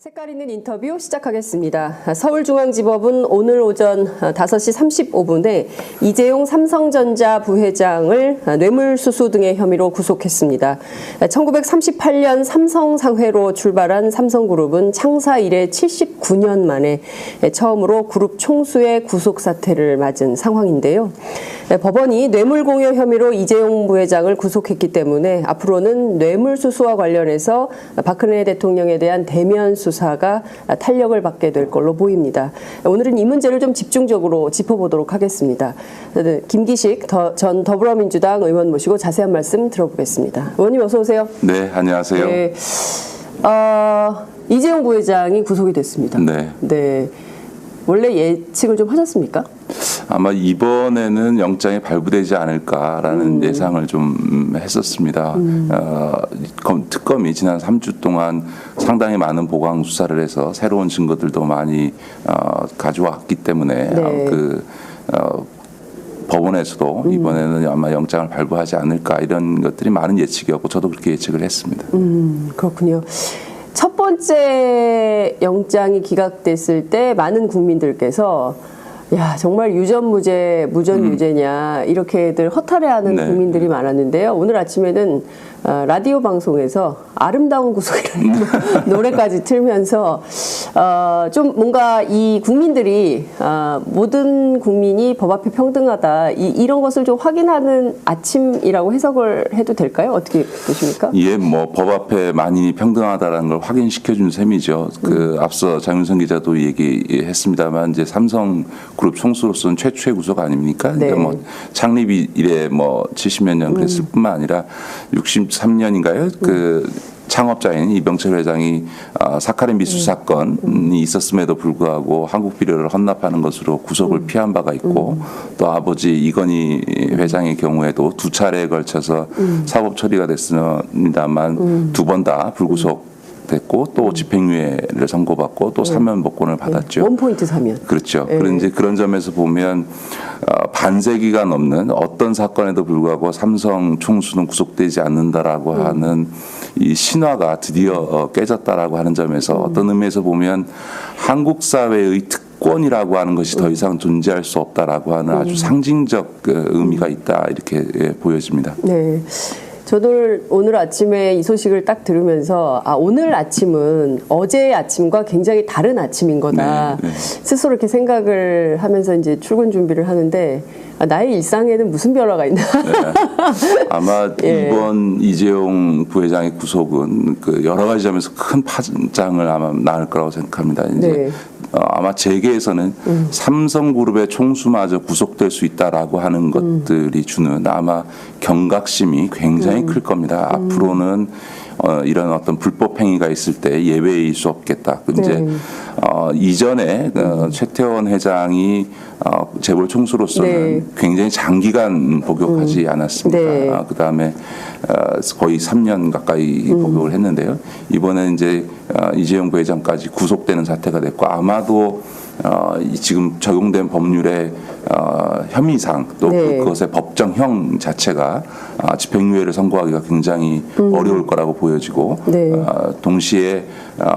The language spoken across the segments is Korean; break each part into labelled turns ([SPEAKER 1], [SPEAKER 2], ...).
[SPEAKER 1] 색깔 있는 인터뷰 시작하겠습니다. 서울중앙지법은 오늘 오전 5시 35분에 이재용 삼성전자 부회장을 뇌물수수 등의 혐의로 구속했습니다. 1938년 삼성상회로 출발한 삼성그룹은 창사 이래 79년 만에 처음으로 그룹 총수의 구속 사태를 맞은 상황인데요. 법원이 뇌물공여 혐의로 이재용 부회장을 구속했기 때문에 앞으로는 뇌물수수와 관련해서 박근혜 대통령에 대한 대면 수사가 탄력을 받게 될 걸로 보입니다. 오늘은 이 문제를 좀 집중적으로 짚어보도록 하겠습니다. 김기식 전 더불어민주당 의원 모시고 자세한 말씀 들어보겠습니다. 의원님 어서 오세요.
[SPEAKER 2] 네, 안녕하세요.
[SPEAKER 1] 네, 이재용 부회장이 구속이 됐습니다. 네. 원래 예측을 좀 하셨습니까?
[SPEAKER 2] 아마 이번에는 영장이 발부되지 않을까라는 예상을 좀 했었습니다. 특검이 지난 3주 동안 상당히 많은 보강 수사를 해서 새로운 증거들도 많이 가져왔기 때문에 법원에서도 이번에는 아마 영장을 발부하지 않을까 이런 것들이 많은 예측이었고 저도 그렇게 예측을 했습니다.
[SPEAKER 1] 그렇군요. 첫 번째 영장이 기각됐을 때 많은 국민들께서 야 정말 유전무죄 무전유죄냐 이렇게들 허탈해하는 국민들이 많았는데요. 오늘 아침에는 라디오 방송에서 아름다운 구속이라는 노래까지 틀면서 좀 뭔가 이 국민들이 모든 국민이 법 앞에 평등하다 이런 것을 좀 확인하는 아침이라고 해석을 해도 될까요? 어떻게 보십니까?
[SPEAKER 2] 예, 뭐 법 앞에 만인이 평등하다라는 걸 확인시켜준 셈이죠. 앞서 장윤선 기자도 얘기했습니다만 이제 삼성 그룹 총수로서는 최초의 구속 아닙니까?
[SPEAKER 1] 네.
[SPEAKER 2] 그러니까 뭐 창립 이래 뭐 70몇 년 그랬을 뿐만 아니라 63년인가요? 그 창업자인 이병철 회장이 사카린 미수 사건이 있었음에도 불구하고 한국 비료를 헌납하는 것으로 구속을 피한 바가 있고 또 아버지 이건희 회장의 경우에도 두 차례에 걸쳐서 사법 처리가 됐습니다만 두 번 다 불구속 됐고 또 집행유예를 선고받고 또 사면 복권을 받았죠.
[SPEAKER 1] 원포인트 사면.
[SPEAKER 2] 그렇죠. 그런데 그런 점에서 보면 반세기가 넘는 어떤 사건에도 불구하고 삼성 총수는 구속되지 않는다라고 하는 이 신화가 드디어 깨졌다라고 하는 점에서 어떤 의미에서 보면 한국 사회의 특권이라고 하는 것이 더 이상 존재할 수 없다라고 하는 아주 상징적 의미가 있다 이렇게 보여집니다.
[SPEAKER 1] 네. 저도 오늘 아침에 이 소식을 딱 들으면서 오늘 아침은 어제의 아침과 굉장히 다른 아침인 거다. 스스로 이렇게 생각을 하면서 이제 출근 준비를 하는데 나의 일상에는 무슨 변화가 있나.
[SPEAKER 2] 아마 이번 이재용 부회장의 구속은 여러 가지 점에서 큰 파장을 아마 낳을 거라고 생각합니다. 이제 아마 재계에서는 삼성그룹의 총수마저 구속될 수 있다라고 하는 것들이 주는 아마 경각심이 굉장히 클 겁니다. 앞으로는 이런 어떤 불법 행위가 있을 때 예외일 수 없겠다. 이제 이전에 최태원 회장이 재벌 총수로서는 굉장히 장기간 복역하지 않았습니까? 그 다음에 거의 3년 가까이 복역을 했는데요. 이번에 이제 이재용 부회장까지 구속되는 사태가 됐고 아마도 지금 적용된 법률의 혐의상 또 그것의 법정형 자체가 집행유예를 선고하기가 굉장히 어려울 거라고 보여지고 동시에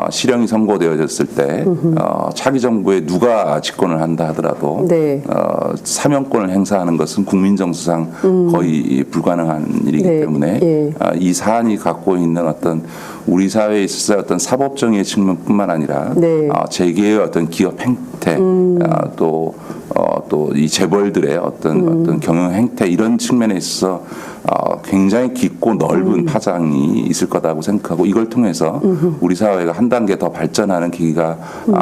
[SPEAKER 2] 실형이 선고되어졌을 때 차기 정부에 누가 집권을 한다 하더라도 사면권을 행사하는 것은 국민정서상 거의 불가능한 일이기 때문에 이 사안이 갖고 있는 어떤 우리 사회에 있어서 어떤 사법정의의 측면뿐만 아니라 재계의 어떤 기업 행태 또 이 재벌들의 어떤 경영 행태 이런 측면에 있어서 굉장히 깊고 넓은 파장이 있을 거라고 생각하고 이걸 통해서 우리 사회가 한 단계 더 발전하는 계기가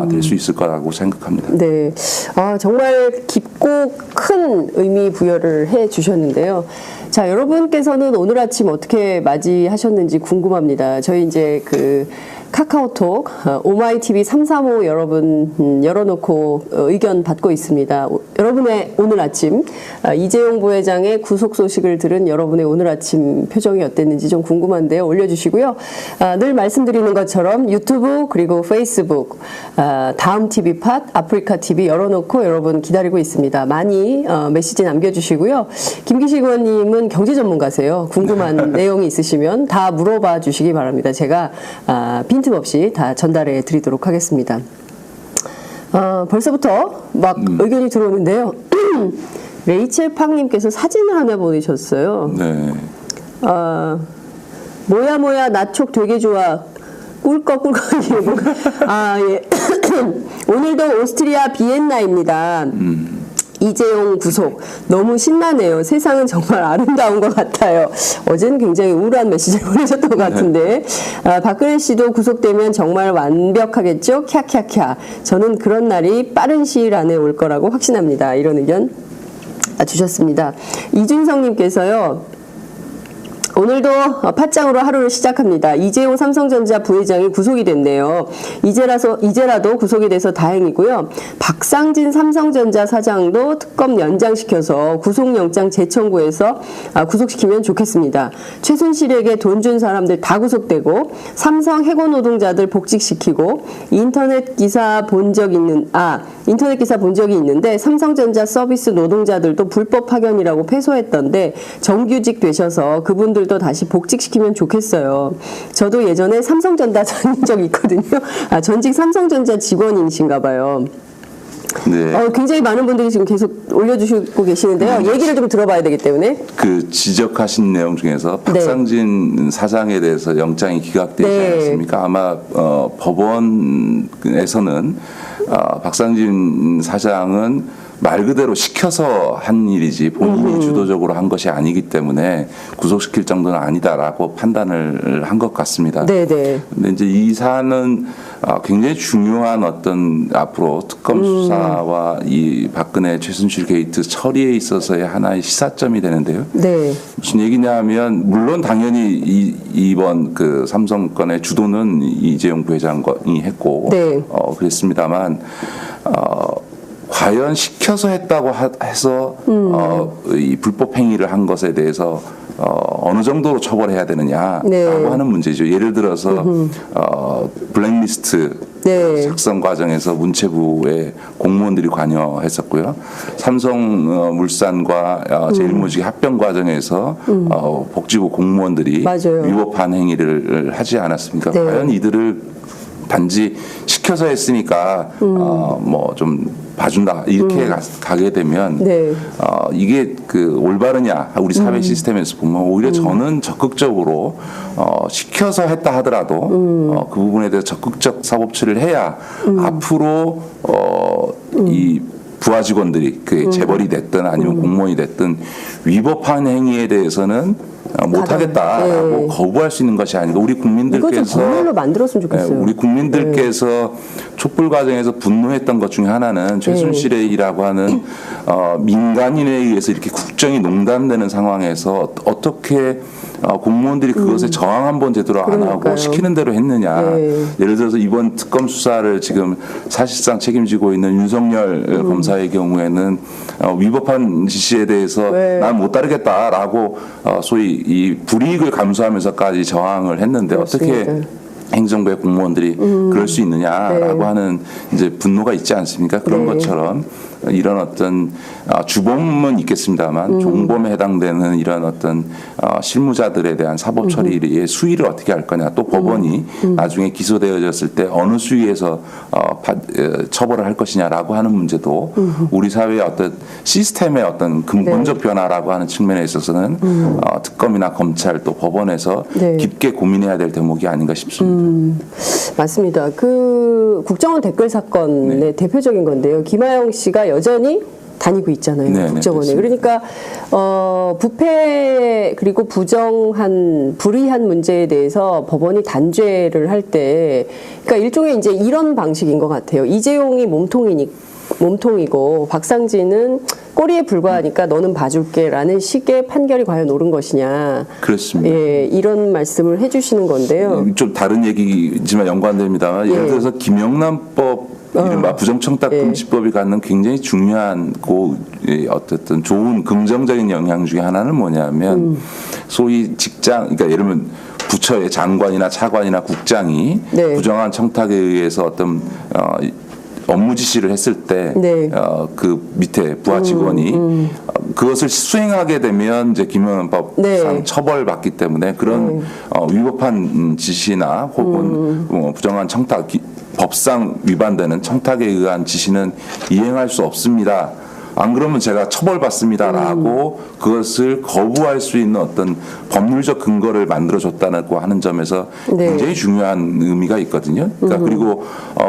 [SPEAKER 2] 될 수 있을 거라고 생각합니다.
[SPEAKER 1] 네, 정말 깊고 큰 의미 부여를 해 주셨는데요. 자, 여러분께서는 오늘 아침 어떻게 맞이하셨는지 궁금합니다. 저희 이제 카카오톡 오마이TV 335 여러분 열어놓고 의견 받고 있습니다. 여러분의 오늘 아침 이재용 부회장의 구속 소식을 들은 여러분의 오늘 아침 표정이 어땠는지 좀 궁금한데요. 올려주시고요. 늘 말씀드리는 것처럼 유튜브 그리고 페이스북 다음 TV 팟 아프리카 TV 열어놓고 여러분 기다리고 있습니다. 많이 메시지 남겨주시고요. 김기식 의원님은 경제 전문가세요. 궁금한 내용이 있으시면 다 물어봐 주시기 바랍니다. 제가 빈 틈틈없이 다 전달해 드리도록 하겠습니다. 벌써부터 막 의견이 들어오는데요. 레이첼 팡님께서 사진을 하나 보내셨어요.
[SPEAKER 2] 네.
[SPEAKER 1] 뭐야 나촉 되게 좋아. 꿀꺽. 예. 오늘도 오스트리아 비엔나입니다. 이재용 구속 너무 신나네요. 세상은 정말 아름다운 것 같아요. 어제는 굉장히 우울한 메시지를 보내셨던 것 같은데 박근혜 씨도 구속되면 정말 완벽하겠죠? 캬캬캬. 저는 그런 날이 빠른 시일 안에 올 거라고 확신합니다. 이런 의견 주셨습니다. 이준성님께서요. 오늘도 팟짱으로 하루를 시작합니다. 이재용 삼성전자 부회장이 구속이 됐네요. 이제라도 구속이 돼서 다행이고요. 박상진 삼성전자 사장도 특검 연장시켜서 구속영장 재청구해서 구속시키면 좋겠습니다. 최순실에게 돈 준 사람들 다 구속되고 삼성 해고 노동자들 복직시키고 인터넷 기사 본 적이 있는데 삼성전자 서비스 노동자들도 불법 파견이라고 패소했던데 정규직 되셔서 그분들도 다시 복직시키면 좋겠어요. 저도 예전에 삼성전자 다닌 적이 있거든요. 전직 삼성전자 직원이신가 봐요.
[SPEAKER 2] 네.
[SPEAKER 1] 굉장히 많은 분들이 지금 계속 올려주시고 계시는데요. 얘기를 좀 들어봐야 되기 때문에.
[SPEAKER 2] 그 지적하신 내용 중에서 박상진 사장에 대해서 영장이 기각되지 않았습니까? 아마 법원에서는 박상진 사장은 말 그대로 시켜서 한 일이지 본인이 주도적으로 한 것이 아니기 때문에 구속시킬 정도는 아니다라고 판단을 한 것 같습니다.
[SPEAKER 1] 네네.
[SPEAKER 2] 근데 이제 이 사안은 굉장히 중요한 어떤 앞으로 특검 수사와 이 박근혜 최순실 게이트 처리에 있어서의 하나의 시사점이 되는데요.
[SPEAKER 1] 네.
[SPEAKER 2] 무슨 얘기냐 하면 물론 당연히 이번 그 삼성 건의 주도는 이재용 부회장이 했고
[SPEAKER 1] 네.
[SPEAKER 2] 그랬습니다만 과연 시켜서 했다고 해서 이 불법 행위를 한 것에 대해서 어느 정도로 처벌해야 되느냐라고 하는 문제죠. 예를 들어서 블랙리스트 작성 과정에서 문체부의 공무원들이 관여했었고요. 삼성물산과 제일모직 합병 과정에서 복지부 공무원들이 위법한 행위를 하지 않았습니까? 과연 이들을 단지 시켜서 했으니까 뭐 좀 봐준다 이렇게 가게 되면 이게 그 올바르냐 우리 사회 시스템에서 보면 오히려 저는 적극적으로 시켜서 했다 하더라도 그 부분에 대해서 적극적 사법 처리를 해야 앞으로 이 부하 직원들이 그 재벌이 됐든 아니면 공무원이 됐든 위법한 행위에 대해서는 못하겠다라고 거부할 수 있는 것이 아니고 우리 국민들께서
[SPEAKER 1] 이거 좀 법률로 만들었으면 좋겠어요.
[SPEAKER 2] 우리 국민들께서 촛불 과정에서 분노했던 것 중에 하나는 최순실이라고 하는 민간인에 의해서 이렇게 국정이 농단되는 상황에서 어떻게 공무원들이 그것에 저항 한번 제대로 안 하고 시키는 대로 했느냐. 예를 들어서 이번 특검 수사를 지금 사실상 책임지고 있는 윤석열 검사의 경우에는 위법한 지시에 대해서 난 못 따르겠다라고 소위 이 불이익을 감수하면서까지 저항을 했는데 어떻게 행정부의 공무원들이 그럴 수 있느냐라고 하는 이제 분노가 있지 않습니까? 그런 것처럼 이런 어떤 주범은 있겠습니다만 종범에 해당되는 이런 어떤 실무자들에 대한 사법 처리의 수위를 어떻게 할 거냐 또 법원이 나중에 기소되어졌을 때 어느 수위에서 처벌을 할 것이냐라고 하는 문제도 우리 사회의 어떤 시스템의 어떤 근본적 변화라고 하는 측면에 있어서는 특검이나 검찰 또 법원에서 깊게 고민해야 될 대목이 아닌가 싶습니다.
[SPEAKER 1] 맞습니다. 그 국정원 댓글 사건의 대표적인 건데요. 김하영 씨가 여전히 다니고 있잖아요. 국정원에. 그러니까 부패 그리고 불이한 문제에 대해서 법원이 단죄를 할 때 그러니까 일종의 이제 이런 방식인 것 같아요. 이재용이 몸통이고 박상진은 꼬리에 불과하니까 너는 봐줄게라는 식의 판결이 과연 옳은 것이냐.
[SPEAKER 2] 그렇습니다.
[SPEAKER 1] 예, 이런 말씀을 해주시는 건데요.
[SPEAKER 2] 좀 다른 얘기지만 연관됩니다만 예를 들어서 김영란법 이른바 부정청탁금지법이 갖는 굉장히 중요한 어쨌든 좋은 긍정적인 영향 중에 하나는 뭐냐면 소위 직장 그러니까 예를 들면 부처의 장관이나 차관이나 국장이 부정한 청탁에 의해서 어떤 업무 지시를 했을 때
[SPEAKER 1] 네.
[SPEAKER 2] 그 밑에 부하 직원이 그것을 수행하게 되면 이제 김영란법상
[SPEAKER 1] 네.
[SPEAKER 2] 처벌받기 때문에 그런 위법한 지시나 혹은 부정한 청탁 법상 위반되는 청탁에 의한 지시는 이행할 수 없습니다. 안 그러면 제가 처벌받습니다라고 그것을 거부할 수 있는 어떤 법률적 근거를 만들어줬다고 하는 점에서
[SPEAKER 1] 네.
[SPEAKER 2] 굉장히 중요한 의미가 있거든요. 그러니까 그리고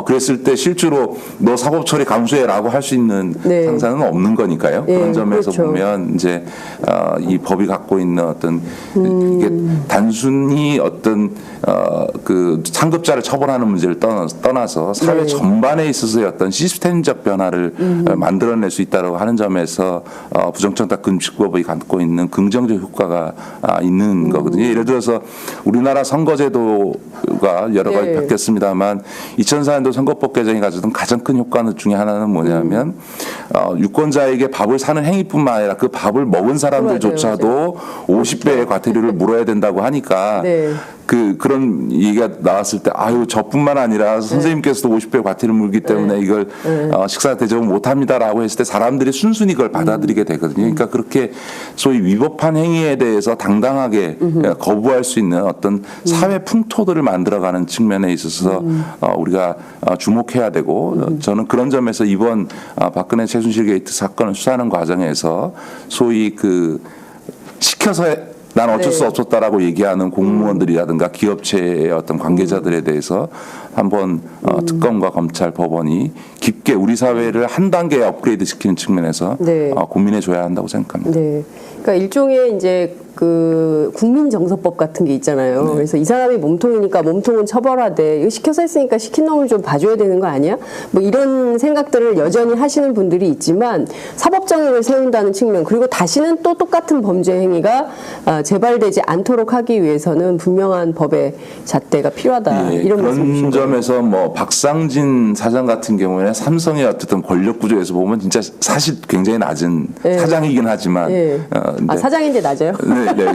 [SPEAKER 2] 그랬을 때 실제로 너 사법처리 감수해라고 할 수 있는
[SPEAKER 1] 네.
[SPEAKER 2] 상사는 없는 거니까요.
[SPEAKER 1] 예,
[SPEAKER 2] 그런 점에서
[SPEAKER 1] 그렇죠.
[SPEAKER 2] 보면 이제 이 법이 갖고 있는 어떤 이게 단순히 어떤 그 상급자를 처벌하는 문제를 떠나서 사회
[SPEAKER 1] 네.
[SPEAKER 2] 전반에 있어서의 어떤 시스템적 변화를 만들어낼 수 있다고 하는 점에서 부정청탁 금지법이 갖고 있는 긍정적 효과가 있는 거거든요. 예를 들어서 우리나라 선거제도가 여러 가지
[SPEAKER 1] 네.
[SPEAKER 2] 바뀌었습니다만 2004년도 선거법 개정이 가졌던 가장 큰 효과는 중에 하나는 뭐냐면 유권자에게 밥을 사는 행위뿐만 아니라 그 밥을 먹은 사람들조차도 50배의 과태료를 물어야 된다고 하니까
[SPEAKER 1] 네.
[SPEAKER 2] 그런 얘기가 나왔을 때 아유 저뿐만 아니라 선생님께서도 50배 과태료 물기 때문에 이걸 식사 대접을 못합니다라고 했을 때 사람들이 순순히 그걸 받아들이게 되거든요. 그러니까 그렇게 소위 위법한 행위에 대해서 당당하게 거부할 수 있는 어떤 사회 풍토들을 만들어가는 측면에 있어서 우리가 주목해야 되고 저는 그런 점에서 이번 박근혜 최순실 게이트 사건을 수사하는 과정에서 소위 그 시켜서 난 어쩔 수
[SPEAKER 1] 네.
[SPEAKER 2] 없었다라고 얘기하는 공무원들이라든가 기업체의 어떤 관계자들에 대해서 한번 특검과 검찰, 법원이 깊게 우리 사회를 한 단계 업그레이드 시키는 측면에서
[SPEAKER 1] 네.
[SPEAKER 2] 고민해 줘야 한다고 생각합니다.
[SPEAKER 1] 네. 그러니까 일종의 이제 그 국민정서법 같은 게 있잖아요.
[SPEAKER 2] 네.
[SPEAKER 1] 그래서 이 사람이 몸통이니까 몸통은 처벌하되 이거 시켜서 했으니까 시킨 놈을 좀 봐줘야 되는 거 아니야? 뭐 이런 생각들을 여전히 하시는 분들이 있지만 사법정의를 세운다는 측면 그리고 다시는 또 똑같은 범죄 행위가 재발되지 않도록 하기 위해서는 분명한 법의 잣대가 필요하다.
[SPEAKER 2] 예,
[SPEAKER 1] 이런
[SPEAKER 2] 그런
[SPEAKER 1] 말씀이신 거예요.
[SPEAKER 2] 점에서 뭐 박상진 사장 같은 경우에는 삼성의 어쨌든 권력 구조에서 보면 진짜 사실 굉장히 낮은
[SPEAKER 1] 네.
[SPEAKER 2] 사장이긴 하지만
[SPEAKER 1] 예.
[SPEAKER 2] 근데
[SPEAKER 1] 사장인데 낮아요?
[SPEAKER 2] 네, 네.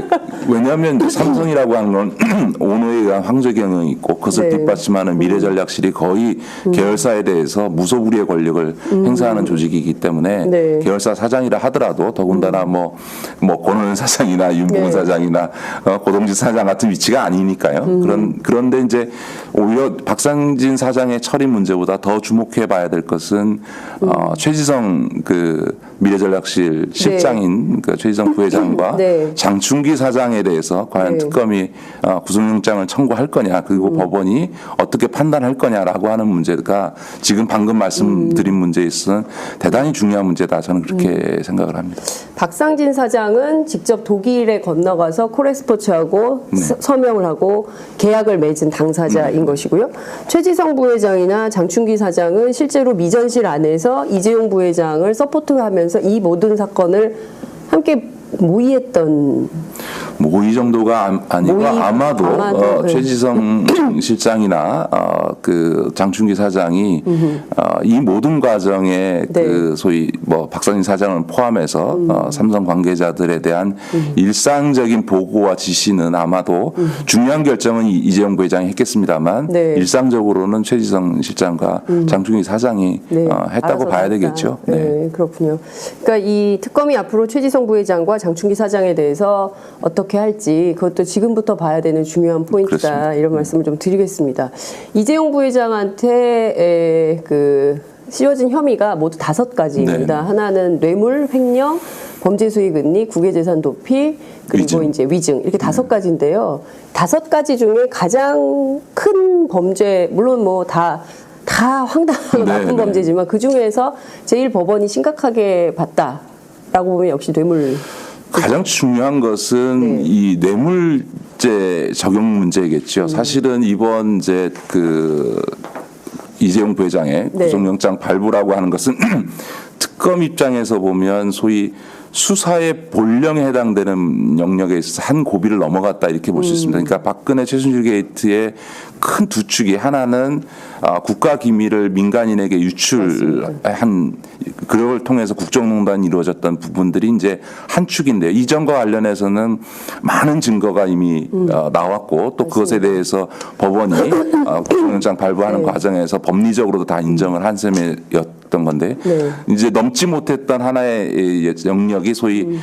[SPEAKER 2] 왜냐하면 이제 삼성이라고 하는 건 오너에 의한 황제 경영이 있고 그것을
[SPEAKER 1] 네.
[SPEAKER 2] 뒷받침하는 미래전략실이 거의 계열사에 대해서 무소불위의 권력을 행사하는 조직이기 때문에
[SPEAKER 1] 네.
[SPEAKER 2] 계열사 사장이라 하더라도 더군다나 뭐 권원현 사장이나 윤봉은
[SPEAKER 1] 네.
[SPEAKER 2] 사장이나 고동진 사장 같은 위치가 아니니까요. 그런데 이제 오히려 박상진 사장의 처리 문제보다 더 주목해봐야 될 것은 최지성 그 미래전략실 실장인 그 최지성 부회장과
[SPEAKER 1] 네.
[SPEAKER 2] 장충기 사장에 대해서 과연
[SPEAKER 1] 네.
[SPEAKER 2] 특검이 구속영장을 청구할 거냐 그리고 법원이 어떻게 판단할 거냐라고 하는 문제가 지금 방금 말씀드린 문제에 있어서는 대단히 중요한 문제다 저는 그렇게 생각을 합니다.
[SPEAKER 1] 박상진 사장은 직접 독일에 건너가서 코레스포츠하고 서명을 하고 계약을 맺은 당사자인 것이고요. 최지성 부회장이나 장충기 사장은 실제로 미전실 안에서 이재용 부회장을 서포트하면서 이 모든 사건을 함께 모의했던
[SPEAKER 2] 뭐 이 정도가 아니고 아마도
[SPEAKER 1] 네.
[SPEAKER 2] 최지성 실장이나 그 장충기 사장이 이 모든 과정에
[SPEAKER 1] 네.
[SPEAKER 2] 그 소위 뭐 박상진 사장을 포함해서 삼성 관계자들에 대한 일상적인 보고와 지시는 아마도 중요한 결정은 이재용 부회장이 했겠습니다만
[SPEAKER 1] 네.
[SPEAKER 2] 일상적으로는 최지성 실장과 장충기 사장이 했다고
[SPEAKER 1] 알아서
[SPEAKER 2] 봐야
[SPEAKER 1] 했다.
[SPEAKER 2] 되겠죠.
[SPEAKER 1] 네, 그렇군요. 그러니까 이 특검이 앞으로 최지성 부회장과 장충기 사장에 대해서 어떻게 할지 그것도 지금부터 봐야 되는 중요한 포인트다.
[SPEAKER 2] 그렇습니다.
[SPEAKER 1] 이런 말씀을 좀 드리겠습니다. 이재용 부회장한테 그 씌워진 혐의가 모두 5가지입니다.
[SPEAKER 2] 네.
[SPEAKER 1] 하나는 뇌물, 횡령, 범죄 수익 은닉, 국외재산 도피, 그리고
[SPEAKER 2] 위증.
[SPEAKER 1] 이제 위증 이렇게 5가지인데요. 5가지 중에 가장 큰 범죄 물론 뭐 다 황당하고
[SPEAKER 2] 네,
[SPEAKER 1] 나쁜
[SPEAKER 2] 네.
[SPEAKER 1] 범죄지만 그 중에서 제일 법원이 심각하게 봤다라고 보면 역시 뇌물.
[SPEAKER 2] 가장 중요한 것은
[SPEAKER 1] 네.
[SPEAKER 2] 이 뇌물죄 적용 문제겠죠. 사실은 이번 이제 그 이재용 부회장의
[SPEAKER 1] 네.
[SPEAKER 2] 구속영장 발부라고 하는 것은 특검 입장에서 보면 소위 수사의 본령에 해당되는 영역에 있어서 한 고비를 넘어갔다 이렇게 볼 수 있습니다. 그러니까 박근혜 최순실 게이트의 큰 두 축이 하나는 국가 기밀을 민간인에게 유출한 그걸 통해서 국정농단이 이루어졌던 부분들이 이제 한 축인데요. 이전과 관련해서는 많은 증거가 이미 나왔고 또 그것에 대해서 법원이 구속영장 발부하는 과정에서 법리적으로도 다 인정을 한 셈이었던 건데 이제 넘지 못했던 하나의 영역이 소위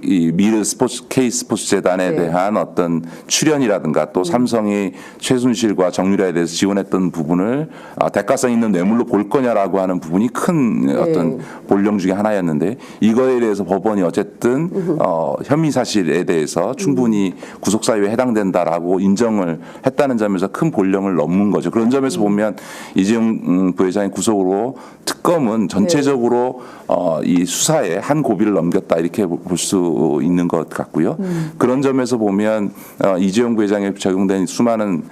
[SPEAKER 2] 이 미르 스포츠 K 스포츠 재단에 대한 어떤 출연이라든가 또 삼성이 최순실과 정유라에 대해서 지원했던 부분을 대가성 있는 뇌물로 볼 거냐라고 하는 부분이 큰 어떤 본령 중에 하나였는데 이거에 대해서 법원이 어쨌든 혐의 사실에 대해서 충분히 구속 사유에 해당된다라고 인정을 했다는 점에서 큰 본령을 넘는 거죠. 그런 점에서 보면 이재용 부회장의 구속으로 특검은 전체적으로 이 수사에 한 고비를 넘겼다 이렇게 볼 수 있는 것 같고요. 그런 점에서 보면 이재용 부회장에 적용된 수많은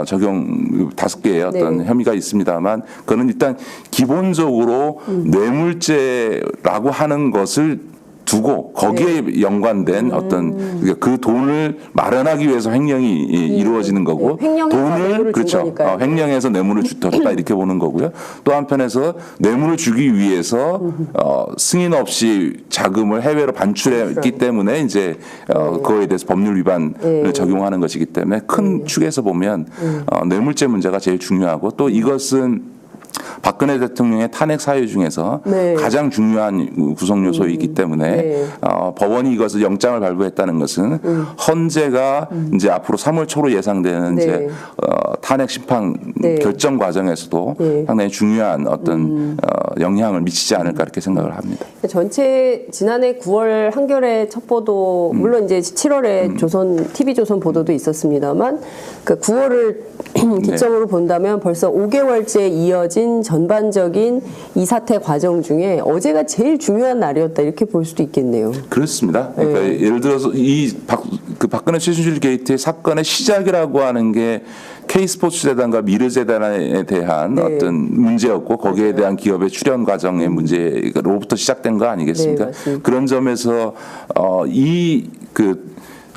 [SPEAKER 2] 적용 5개의 어떤 혐의가 있습니다만 그거는 일단 기본적으로 뇌물죄라고 하는 것을 두고 거기에 연관된 어떤 그 돈을 마련하기 위해서 횡령이 이루어지는 거고 돈을 그렇죠. 횡령해서 뇌물을 줬다 이렇게 보는 거고요. 또 한편에서 뇌물을 주기 위해서 승인 없이 자금을 해외로 반출했기 때문에 이제 그거에 대해서 법률 위반을 적용하는 것이기 때문에 큰 축에서 보면 뇌물죄 문제가 제일 중요하고 또 이것은 박근혜 대통령의 탄핵 사유 중에서 가장 중요한 구성 요소이기 때문에 법원이 이것을 영장을 발부했다는 것은 헌재가 이제 앞으로 3월 초로 예상되는 이제 탄핵 심판 결정 과정에서도 상당히 중요한 어떤 영향을 미치지 않을까 이렇게 생각을 합니다.
[SPEAKER 1] 전체 지난해 9월 한겨레 첫 보도 물론 이제 7월에 조선 TV조선 보도도 있었습니다만 그 9월을 기점으로 본다면 벌써 5개월째 이어진 전반적인 이 사태 과정 중에 어제가 제일 중요한 날이었다 이렇게 볼 수도 있겠네요.
[SPEAKER 2] 그렇습니다. 그러니까 예를 들어서 박근혜 최순실 게이트의 사건의 시작이라고 하는 게 K스포츠 재단과 미르 재단에 대한 어떤 문제였고 거기에 대한 기업의 출연 과정의 문제로부터 시작된 거 아니겠습니까? 그런 점에서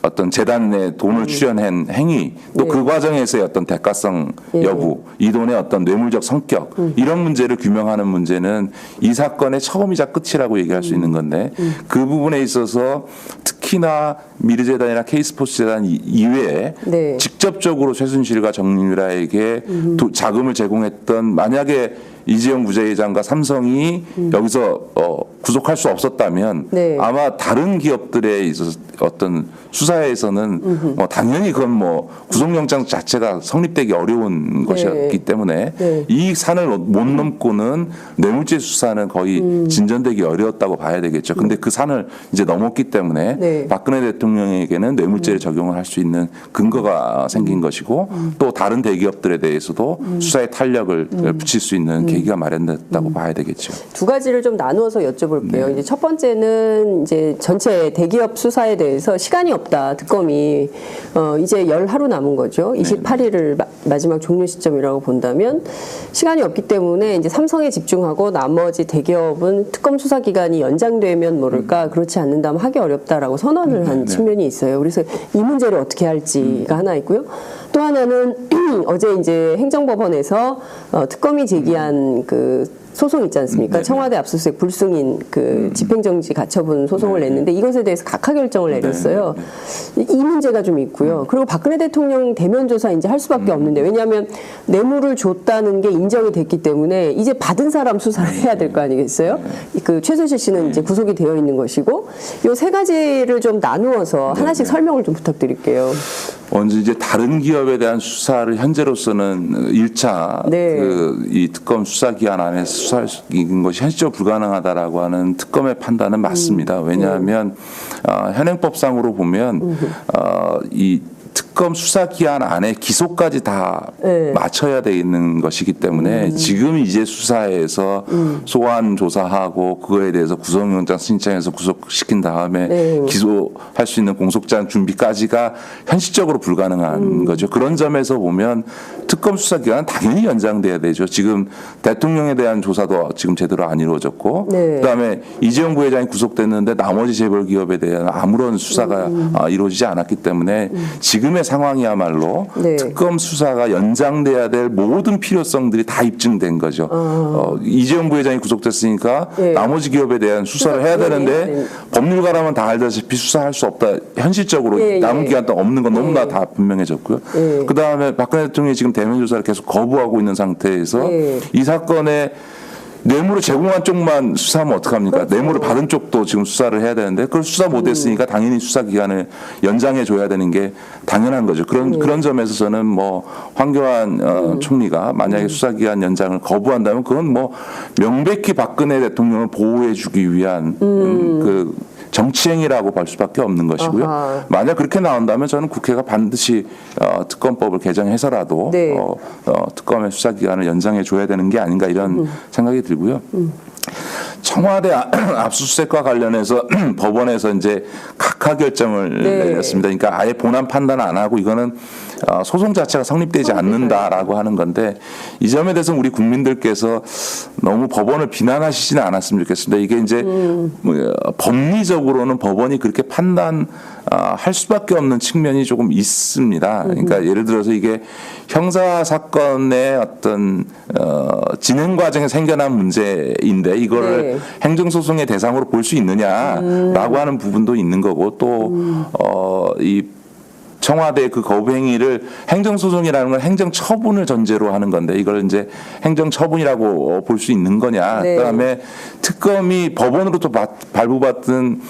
[SPEAKER 2] 어떤 재단에 돈을 출연한 행위 또 그 과정에서의 어떤 대가성 여부 이 돈의 어떤 뇌물적 성격 이런 문제를 규명하는 문제는 이 사건의 처음이자 끝이라고 얘기할 수 있는 건데 그 부분에 있어서 특히나 미르재단이나 K스포츠재단 이외에 직접적으로 최순실과 정유라에게 자금을 제공했던 만약에 이재용 부회장과 삼성이 여기서 구속할 수 없었다면 아마 다른 기업들에 있어서 어떤 수사에서는 당연히 그건 구속영장 자체가 성립되기 어려운 것이었기 때문에 이 산을 못 넘고는 뇌물죄 수사는 거의 진전되기 어려웠다고 봐야 되겠죠. 근데 그 산을 이제 넘었기 때문에 박근혜 대통령에게는 뇌물죄를 적용을 할 수 있는 근거가 생긴 것이고 또 다른 대기업들에 대해서도 수사에 탄력을 붙일 수 있는 계기가 마련됐다고 봐야 되겠죠.
[SPEAKER 1] 두 가지를 좀 나누어서 여쭤볼게요. 이제 첫 번째는 이제 전체 대기업 수사에 대해서 시간이 없다. 특검이 이제 10하루 남은 거죠. 28일을 마지막 종료 시점이라고 본다면 시간이 없기 때문에 이제 삼성에 집중하고 나머지 대기업은 특검 수사 기간이 연장되면 모를까 그렇지 않는다면 하기 어렵다라고 선언을 한 측면이 있어요. 그래서 이 문제를 어떻게 할지가 하나 있고요. 또 하나는 어제 이제 행정법원에서 특검이 제기한 그 소송 있지 않습니까? 청와대 압수수색 불승인 그 집행정지 가처분 소송을 냈는데 이것에 대해서 각하 결정을 내렸어요. 이 문제가 좀 있고요. 그리고 박근혜 대통령 대면 조사 이제 할 수밖에 없는데 왜냐하면 뇌물을 줬다는 게 인정이 됐기 때문에 이제 받은 사람 수사를 해야 될 거 아니겠어요? 그 최순실 씨는 이제 구속이 되어 있는 것이고 이 세 가지를 좀 나누어서 하나씩 설명을 좀 부탁드릴게요.
[SPEAKER 2] 먼저 이제 다른 기업에 대한 수사를 현재로서는 1차 이 특검 수사 기한 안에서 수사할 것이 현실적으로 불가능하다라고 하는 특검의 판단은 맞습니다. 왜냐하면 현행법상으로 보면 이 특검 수사 기한 안에 기소까지 다
[SPEAKER 1] 네.
[SPEAKER 2] 맞춰야 되는 것이기 때문에 지금 이제 수사해서 소환 조사하고 그거에 대해서 구속영장 신청해서 구속시킨 다음에
[SPEAKER 1] 네.
[SPEAKER 2] 기소할 수 있는 공소장 준비까지가 현실적으로 불가능한 거죠. 그런 점에서 보면 특검 수사 기간은 당연히 연장돼야 되죠. 지금 대통령에 대한 조사도 지금 제대로 안 이루어졌고
[SPEAKER 1] 네.
[SPEAKER 2] 그다음에 이재용 부회장이 구속됐는데 나머지 재벌 기업에 대한 아무런 수사가 이루어지지 않았기 때문에 지금의 상황이야말로
[SPEAKER 1] 네.
[SPEAKER 2] 특검 수사가 연장돼야 될 모든 필요성들이 다 입증된 거죠. 이재용 부회장이 구속됐으니까
[SPEAKER 1] 네.
[SPEAKER 2] 나머지 기업에 대한 수사를 해야 되는데 법률가라면 다 알다시피 수사할 수 없다. 현실적으로
[SPEAKER 1] 예,
[SPEAKER 2] 남은
[SPEAKER 1] 예.
[SPEAKER 2] 기간 동안 없는 건 너무나 다 분명해졌고요.
[SPEAKER 1] 예.
[SPEAKER 2] 그다음에 박근혜 대통령이 지금 대면 조사를 계속 거부하고 있는 상태에서
[SPEAKER 1] 예.
[SPEAKER 2] 이 사건에 뇌물을 제공한 쪽만 수사하면 어떡합니까?
[SPEAKER 1] 그렇죠.
[SPEAKER 2] 뇌물을 받은 쪽도 지금 수사를 해야 되는데 그걸 수사 못했으니까 당연히 수사 기간을 연장해 줘야 되는 게 당연한 거죠. 그런 점에서 저는 뭐 황교안 총리가 만약에 수사 기간 연장을 거부한다면 그건 뭐 명백히 박근혜 대통령을 보호해 주기 위한 그 정치행위라고 볼 수밖에 없는 것이고요.
[SPEAKER 1] 아하.
[SPEAKER 2] 만약 그렇게 나온다면 저는 국회가 반드시 특검법을 개정해서라도
[SPEAKER 1] 네.
[SPEAKER 2] 특검의 수사 기간을 연장해 줘야 되는 게 아닌가 이런 생각이 들고요. 청와대 압수수색과 관련해서 법원에서 이제 각하 결정을
[SPEAKER 1] 네.
[SPEAKER 2] 내렸습니다. 그러니까 아예 본안 판단 안 하고 이거는 소송 자체가 성립되지 않는다라고 하는 건데 이 점에 대해서 우리 국민들께서 너무 법원을 비난하시지는 않았으면 좋겠습니다. 이게 이제 법리적으로는 법원이 그렇게 판단할 수밖에 없는 측면이 조금 있습니다. 그러니까 예를 들어서 이게 형사 사건의 어떤 진행 과정에 생겨난 문제인데 이거를
[SPEAKER 1] 네.
[SPEAKER 2] 행정소송의 대상으로 볼 수 있느냐라고 하는 부분도 있는 거고 또 이 청와대 그 거부 행위를 행정소송이라는 건 행정처분을 전제로 하는 건데 이걸 이제 행정처분이라고 볼 수 있는 거냐.
[SPEAKER 1] 네.
[SPEAKER 2] 그다음에 특검이 법원으로부터 발부받은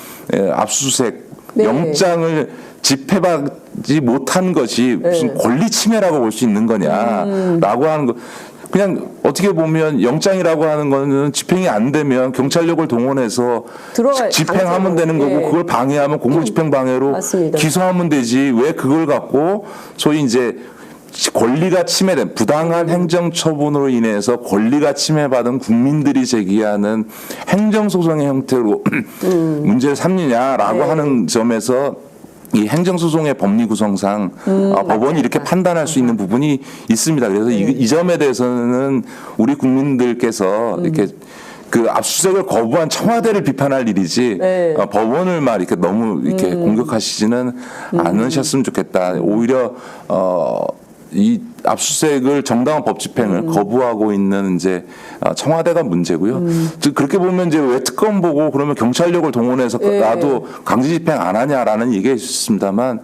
[SPEAKER 2] 압수수색
[SPEAKER 1] 네.
[SPEAKER 2] 영장을 집행하지 못한 것이 무슨 권리 침해라고 볼 수 있는 거냐라고 하는 거. 그냥 어떻게 보면 영장이라고 하는 거는 집행이 안 되면 경찰력을 동원해서 집행하면 되는 거고
[SPEAKER 1] 예.
[SPEAKER 2] 그걸 방해하면 공무집행 방해로
[SPEAKER 1] 맞습니다.
[SPEAKER 2] 기소하면 되지 왜 그걸 갖고 소위 이제 권리가 침해된 부당한 행정처분으로 인해서 권리가 침해받은 국민들이 제기하는 행정소송의 형태로 문제를 삼느냐라고
[SPEAKER 1] 네.
[SPEAKER 2] 하는 점에서 이 행정소송의 법리 구성상 법원이 이렇게 판단할 수 있는 부분이 있습니다. 그래서 이 점에 대해서는 우리 국민들께서 이렇게 그 압수수색을 거부한 청와대를 비판할 일이지
[SPEAKER 1] 네.
[SPEAKER 2] 법원을 막 이렇게 너무 이렇게 공격하시지는 않으셨으면 좋겠다. 오히려 이 압수수색을 정당한 법 집행을 거부하고 있는 이제 청와대가 문제고요. 즉 그렇게 보면 이제 왜 특검 보고 그러면 경찰력을 동원해서
[SPEAKER 1] 네.
[SPEAKER 2] 나도 강제 집행 안 하냐라는 얘기가 있습니다만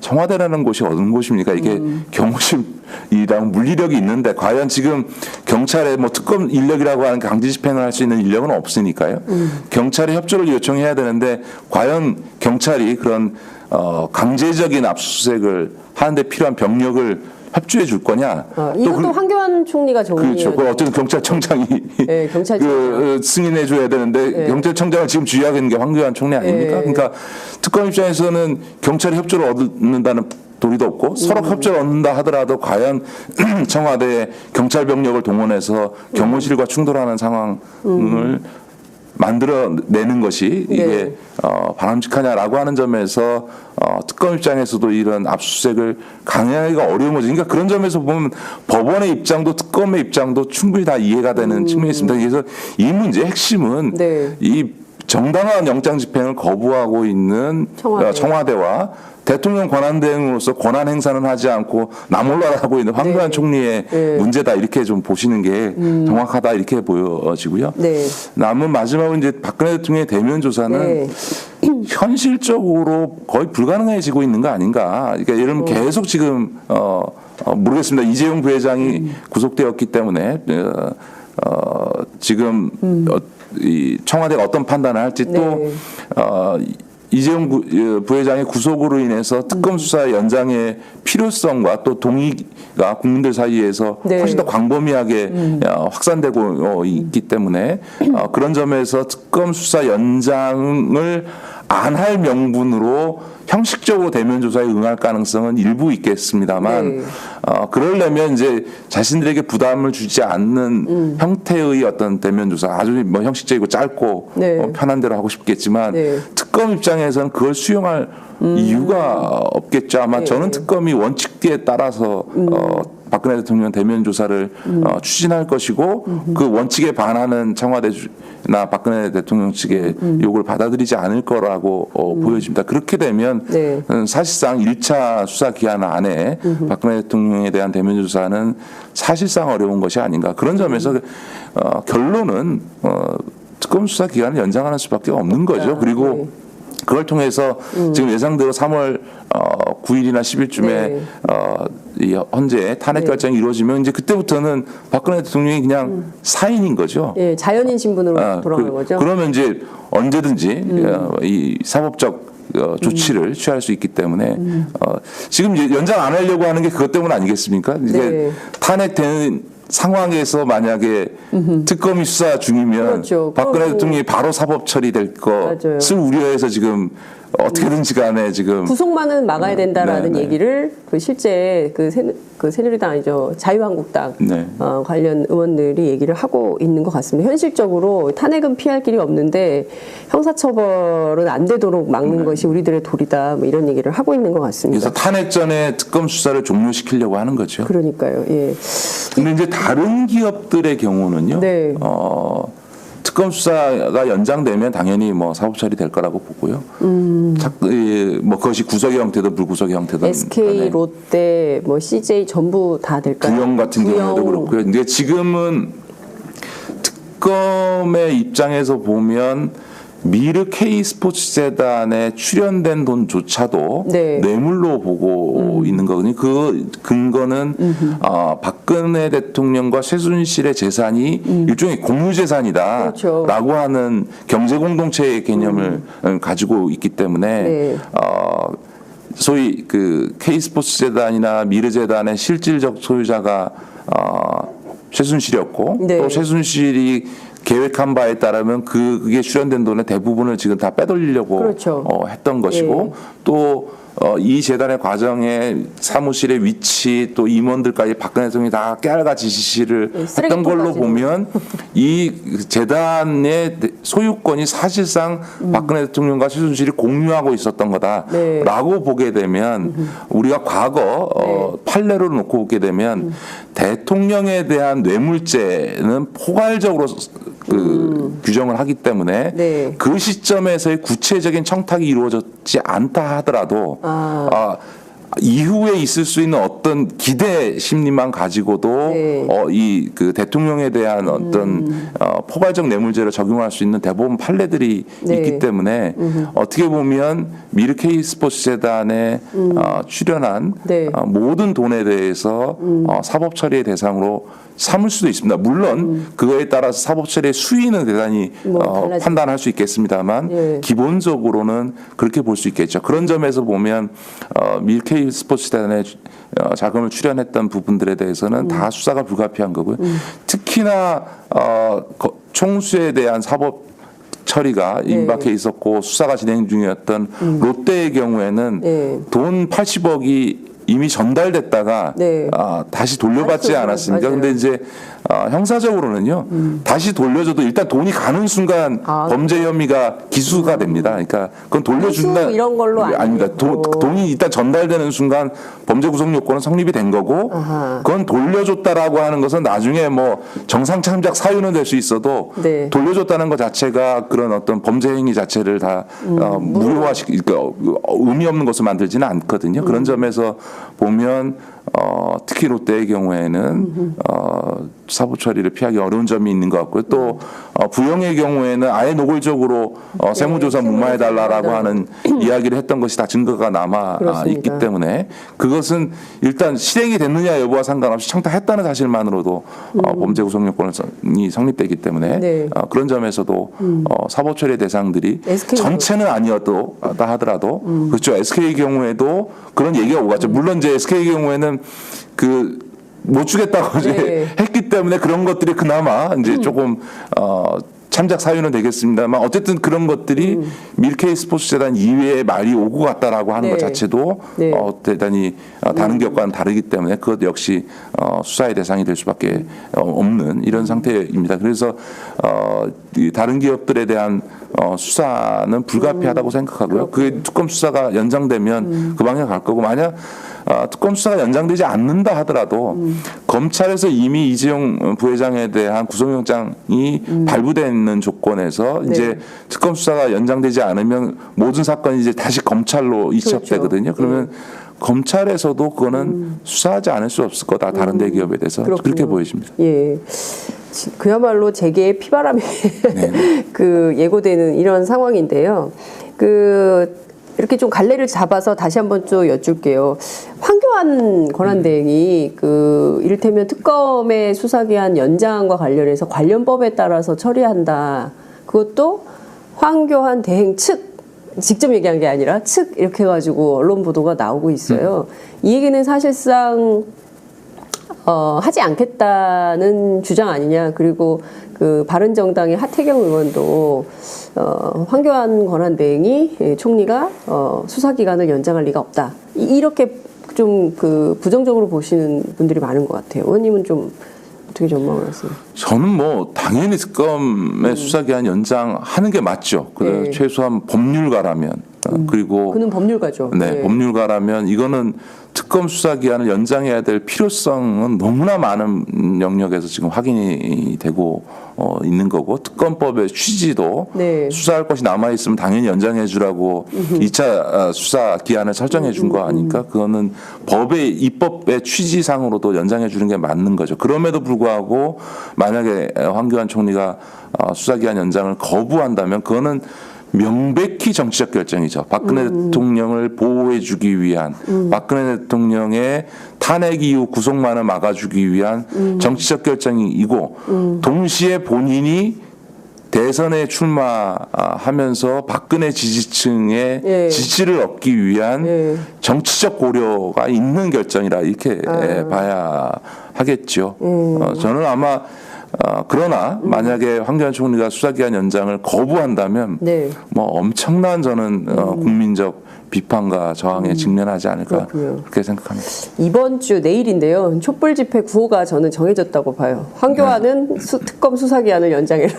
[SPEAKER 2] 청와대라는 곳이 어느 곳입니까? 이게 경호실이랑 물리력이 있는데 과연 지금 경찰에 뭐 특검 인력이라고 하는 강제 집행을 할 수 있는 인력은 없으니까요. 경찰의 협조를 요청해야 되는데 과연 경찰이 그런 강제적인 압수수색을 하는데 필요한 병력을 협조해 줄 거냐?
[SPEAKER 1] 이것도 황교안 총리가 정리해야
[SPEAKER 2] 그렇죠. 그 어쨌든 경찰청장이
[SPEAKER 1] 네, 경찰청장.
[SPEAKER 2] 승인해 줘야 되는데
[SPEAKER 1] 네.
[SPEAKER 2] 경찰청장을 지금 지휘하고 있는 게 황교안 총리 아닙니까?
[SPEAKER 1] 네.
[SPEAKER 2] 그러니까 특검 입장에서는 경찰의 협조를 얻는다는 도리도 없고 서로 협조를 얻는다 하더라도 과연 청와대에 경찰 병력을 동원해서 경호실과 충돌하는 상황을 만들어내는 것이 이게
[SPEAKER 1] 네.
[SPEAKER 2] 바람직하냐라고 하는 점에서 특검 입장에서도 이런 압수수색을 강행하기가 어려운 거죠. 그러니까 그런 점에서 보면 법원의 입장도 특검의 입장도 충분히 다 이해가 되는 측면이 있습니다. 그래서 이 문제의 핵심은
[SPEAKER 1] 네.
[SPEAKER 2] 이 정당한 영장 집행을 거부하고 있는 청와대와 대통령 권한대행으로서 권한 행사는 하지 않고 나몰라라고 있는 황교안 총리의 문제다 이렇게 좀 보시는 게 정확하다 이렇게 보여지고요.
[SPEAKER 1] 네.
[SPEAKER 2] 남은 마지막으로 이제 박근혜 대통령의 대면 조사는 현실적으로 거의 불가능해지고 있는 거 아닌가. 그러니까 예를 들면 계속 지금 모르겠습니다. 이재용 부회장이 구속되었기 때문에 지금 이 청와대가 어떤 판단을 할지 또 이재용 부회장의 구속으로 인해서 특검 수사 연장의 필요성과 또 동의가 국민들 사이에서 훨씬 더 광범위하게 확산되고 있기 때문에 그런 점에서 특검 수사 연장을 안 할 명분으로 형식적으로 대면 조사에 응할 가능성은 일부 있겠습니다만
[SPEAKER 1] 네.
[SPEAKER 2] 그러려면 이제 자신들에게 부담을 주지 않는 형태의 어떤 대면 조사 아주 뭐 형식적이고 짧고
[SPEAKER 1] 네.
[SPEAKER 2] 편한 대로 하고 싶겠지만
[SPEAKER 1] 네.
[SPEAKER 2] 특검 입장에서는 그걸 수용할 이유가 없겠죠. 아마
[SPEAKER 1] 네.
[SPEAKER 2] 저는 특검이 원칙에 따라서 박근혜 대통령 대면 조사를 추진할 것이고 그 원칙에 반하는 청와대나 박근혜 대통령 측의 요구를 받아들이지 않을 거라고 보여집니다. 그렇게 되면
[SPEAKER 1] 네.
[SPEAKER 2] 사실상 1차 수사 기한 안에 박근혜 대통령에 대한 대면 조사는 사실상 어려운 것이 아닌가. 그런 점에서 결론은 특검 수사 기간을 연장하는 수밖에 없는 거죠. 그리고
[SPEAKER 1] 네.
[SPEAKER 2] 그걸 통해서 지금 예상대로 3월 9일이나 10일쯤에
[SPEAKER 1] 네.
[SPEAKER 2] 이 헌재 탄핵 결정이 이루어지면 이제 그때부터는 박근혜 대통령이 그냥 사인인 거죠.
[SPEAKER 1] 예, 자연인 신분으로 돌아가는 거죠.
[SPEAKER 2] 그러면 이제 언제든지 이 사법적 조치를 취할 수 있기 때문에 지금 연장 안 하려고 하는 게 그것 때문 아니겠습니까? 이게
[SPEAKER 1] 네.
[SPEAKER 2] 탄핵되는 상황에서 만약에 특검이 수사 중이면
[SPEAKER 1] 그렇죠.
[SPEAKER 2] 박근혜
[SPEAKER 1] 그렇고.
[SPEAKER 2] 대통령이 바로 사법 처리될
[SPEAKER 1] 맞아요.
[SPEAKER 2] 것을 우려해서 지금 어떻게든지 간에 지금
[SPEAKER 1] 구속만은 막아야 된다라는
[SPEAKER 2] 네, 네.
[SPEAKER 1] 얘기를 실제 새누리당 아니죠 자유한국당
[SPEAKER 2] 네.
[SPEAKER 1] 관련 의원들이 얘기를 하고 있는 것 같습니다. 현실적으로 탄핵은 피할 길이 없는데 형사처벌은 안 되도록 막는 것이 우리들의 도리다. 뭐 이런 얘기를 하고 있는 것 같습니다.
[SPEAKER 2] 그래서 탄핵 전에 특검 수사를 종료시키려고 하는 거죠.
[SPEAKER 1] 그러니까요. 예.
[SPEAKER 2] 근데 이제 다른 기업들의 경우는요.
[SPEAKER 1] 네.
[SPEAKER 2] 특검 수사가 연장되면 당연히 뭐 사법 처리될 거라고 보고요. 뭐 그것이 구속의 형태든 불구속의 형태든
[SPEAKER 1] SK,
[SPEAKER 2] 간에
[SPEAKER 1] 롯데, 뭐 CJ 전부 다 될까요?
[SPEAKER 2] 구형 같은 경우도 그렇고요. 근데 지금은 특검의 입장에서 보면 미르 K 스포츠 재단에 출연된 돈조차도
[SPEAKER 1] 네.
[SPEAKER 2] 뇌물로 보고 있는 거거든요. 그 근거는 박근혜 대통령과 최순실의 재산이 일종의 공유재산이다라고
[SPEAKER 1] 그렇죠.
[SPEAKER 2] 하는 경제공동체의 개념을 가지고 있기 때문에
[SPEAKER 1] 네.
[SPEAKER 2] 소위 그 K 스포츠 재단이나 미르 재단의 실질적 소유자가 최순실이었고
[SPEAKER 1] 네.
[SPEAKER 2] 또 최순실이 계획한 바에 따르면 그게 출연된 돈의 대부분을 지금 다 빼돌리려고
[SPEAKER 1] 그렇죠.
[SPEAKER 2] 했던 것이고 또 이 재단의 과정에 사무실의 위치 또 임원들까지 박근혜 대통령이 다 깨알같이 지시를 했던 걸로
[SPEAKER 1] 쓰레기통까지.
[SPEAKER 2] 보면 이 재단의 소유권이 사실상 박근혜 대통령과 최순실이 공유하고 있었던 거다라고
[SPEAKER 1] 네.
[SPEAKER 2] 보게 되면 우리가 과거 판례로 놓고 보게 되면 대통령에 대한 뇌물죄는 포괄적으로 규정을 하기 때문에
[SPEAKER 1] 네.
[SPEAKER 2] 그 시점에서의 구체적인 청탁이 이루어졌지 않다 하더라도 이후에 있을 수 있는 어떤 기대 심리만 가지고도
[SPEAKER 1] 네.
[SPEAKER 2] 이 그 대통령에 대한 어떤 포괄적 뇌물죄를 적용할 수 있는 대법원 판례들이
[SPEAKER 1] 네.
[SPEAKER 2] 있기 때문에 어떻게 보면 미르 K 스포츠 재단에 출연한
[SPEAKER 1] 네.
[SPEAKER 2] 모든 돈에 대해서 사법 처리의 대상으로 삼을 수도 있습니다. 물론 그거에 따라서 사법 처리의 수위는 대단히
[SPEAKER 1] 달라지죠.
[SPEAKER 2] 판단할 수 있겠습니다만
[SPEAKER 1] 예.
[SPEAKER 2] 기본적으로는 그렇게 볼 수 있겠죠. 그런 점에서 보면 미르 K 스포츠 재단에 자금을 출연했던 부분들에 대해서는 다 수사가 불가피한 거고요. 특히나 총수에 대한 사법 처리가 임박해 있었고 수사가 진행 중이었던 롯데의 경우에는
[SPEAKER 1] 네.
[SPEAKER 2] 돈 80억이 이미 전달됐다가
[SPEAKER 1] 네.
[SPEAKER 2] 다시 돌려받지
[SPEAKER 1] 맞죠.
[SPEAKER 2] 않았습니까?
[SPEAKER 1] 맞아요.
[SPEAKER 2] 근데 이제 형사적으로는요. 다시 돌려줘도 일단 돈이 가는 순간 범죄 혐의가 기수가 됩니다. 그러니까 그건 돌려준다
[SPEAKER 1] 회수 이런 걸로
[SPEAKER 2] 아닙니다.
[SPEAKER 1] 아니고.
[SPEAKER 2] 돈이 일단 전달되는 순간 범죄 구성 요건은 성립이 된 거고
[SPEAKER 1] 아하.
[SPEAKER 2] 그건 돌려줬다라고 하는 것은 나중에 뭐 정상 참작 사유는 될 수 있어도
[SPEAKER 1] 네.
[SPEAKER 2] 돌려줬다는 것 자체가 그런 어떤 범죄 행위 자체를 다 무효화시키 의미 없는 것을 만들지는 않거든요. 그런 점에서 보면 특히 롯데의 경우에는 사법 처리를 피하기 어려운 점이 있는 것 같고요. 또 부영의 경우에는 아예 노골적으로 세무조사 무마해달라라고 하는 이야기를 했던 것이 다 증거가 남아
[SPEAKER 1] 그렇습니다.
[SPEAKER 2] 있기 때문에 그것은 일단 실행이 됐느냐 여부와 상관없이 청탁했다는 사실만으로도 범죄 구성 요건이 성립되기 때문에
[SPEAKER 1] 네.
[SPEAKER 2] 그런 점에서도 사법 처리 대상들이
[SPEAKER 1] SK 도.
[SPEAKER 2] 전체는 아니어도 하더라도 그렇죠. SK 경우에도 그런 얘기가 오갔죠. 물론 이제 SK 경우에는 못 주겠다고
[SPEAKER 1] 네.
[SPEAKER 2] 이제 했기 때문에 그런 것들이 그나마 이제 조금 참작 사유는 되겠습니다만 어쨌든 그런 것들이 밀케이 스포츠재단 이외의 말이 오고 갔다라고 하는
[SPEAKER 1] 네.
[SPEAKER 2] 것 자체도
[SPEAKER 1] 네.
[SPEAKER 2] 대단히 다른 기업과는 다르기 때문에 그것 역시 수사의 대상이 될 수밖에 없는 이런 상태입니다. 그래서 이 다른 기업들에 대한 수사는 불가피하다고 생각하고요. 그게 특검 수사가 연장되면 그 방향 갈 거고 만약 특검 수사가 연장되지 않는다 하더라도 검찰에서 이미 이재용 부회장에 대한 구속영장이 발부되는 조건에서 이제 특검 수사가 연장되지 않으면 모든 사건이 이제 다시 검찰로 이첩되거든요. 그러면 검찰에서도 그거는 수사하지 않을 수 없을 거다. 다른 대기업에 대해서
[SPEAKER 1] 그렇군요.
[SPEAKER 2] 그렇게 보여집니다.
[SPEAKER 1] 예. 그야말로 재계의 피바람에 그 예고되는 이런 상황인데요. 이렇게 좀 갈래를 잡아서 다시 한번 또 여쭐게요. 황교안 권한대행이 이를테면 특검의 수사기한 연장과 관련해서 관련법에 따라서 처리한다. 그것도 황교안 대행 측 직접 얘기한 게 아니라 측 이렇게 해가지고 언론 보도가 나오고 있어요. 이 얘기는 사실상 하지 않겠다는 주장 아니냐. 그리고 바른정당의 하태경 의원도 황교안 권한대행이 총리가 수사기간을 연장할 리가 없다. 이렇게 좀 부정적으로 보시는 분들이 많은 것 같아요. 의원님은 좀 어떻게 전망을 하세요?
[SPEAKER 2] 저는 뭐 당연히 특검의 수사기한 연장하는 게 맞죠.
[SPEAKER 1] 네.
[SPEAKER 2] 최소한 법률가라면 그리고
[SPEAKER 1] 그는 법률가죠.
[SPEAKER 2] 네, 법률가라면 이거는 특검 수사 기한을 연장해야 될 필요성은 너무나 많은 영역에서 지금 확인이 되고 있는 거고 특검법의 취지도
[SPEAKER 1] 네.
[SPEAKER 2] 수사할 것이 남아 있으면 당연히 연장해 주라고 2차 수사 기한을 설정해 준 거 아니까 그거는 법의 입법의 취지상으로도 연장해 주는 게 맞는 거죠. 그럼에도 불구하고 만약에 황교안 총리가 수사 기한 연장을 거부한다면 그거는 명백히 정치적 결정이죠. 박근혜 대통령을 보호해주기 위한 박근혜 대통령의 탄핵 이후 구속만을 막아주기 위한 정치적 결정이고 동시에 본인이 대선에 출마하면서 박근혜 지지층의
[SPEAKER 1] 예.
[SPEAKER 2] 지지를 얻기 위한
[SPEAKER 1] 예.
[SPEAKER 2] 정치적 고려가 있는 결정이라 이렇게 봐야 하겠죠. 저는 아마 그러나 만약에 황교안 총리가 수사기한 연장을 거부한다면
[SPEAKER 1] 네.
[SPEAKER 2] 뭐 엄청난 저는 국민적 비판과 저항에 직면하지 않을까
[SPEAKER 1] 그렇군요.
[SPEAKER 2] 그렇게 생각합니다.
[SPEAKER 1] 이번 주 내일인데요. 촛불 집회 구호가 저는 정해졌다고 봐요. 황교안은 특검 수사기한을 연장해라.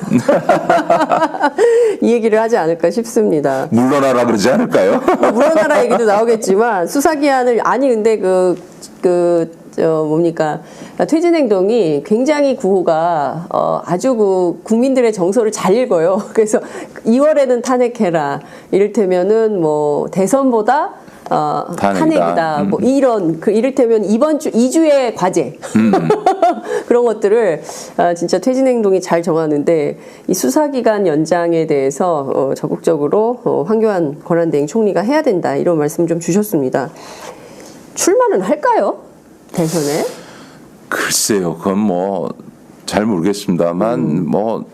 [SPEAKER 1] 이 얘기를 하지 않을까 싶습니다.
[SPEAKER 2] 물러나라 그러지 않을까요?
[SPEAKER 1] 물러나라 얘기도 나오겠지만 수사기한을 근데 뭡니까 퇴진행동이 굉장히 구호가 아주 국민들의 정서를 잘 읽어요. 그래서 2월에는 탄핵해라. 이를테면은 뭐 대선보다 탄핵이다. 뭐 이런 이를테면 이번 주 2주의 과제 그런 것들을 진짜 퇴진행동이 잘 정하는데 이 수사기간 연장에 대해서 적극적으로 황교안 권한대행 총리가 해야 된다 이런 말씀 좀 주셨습니다. 출마는 할까요? 대선에?
[SPEAKER 2] 글쎄요, 그건 뭐 잘 모르겠습니다만 뭐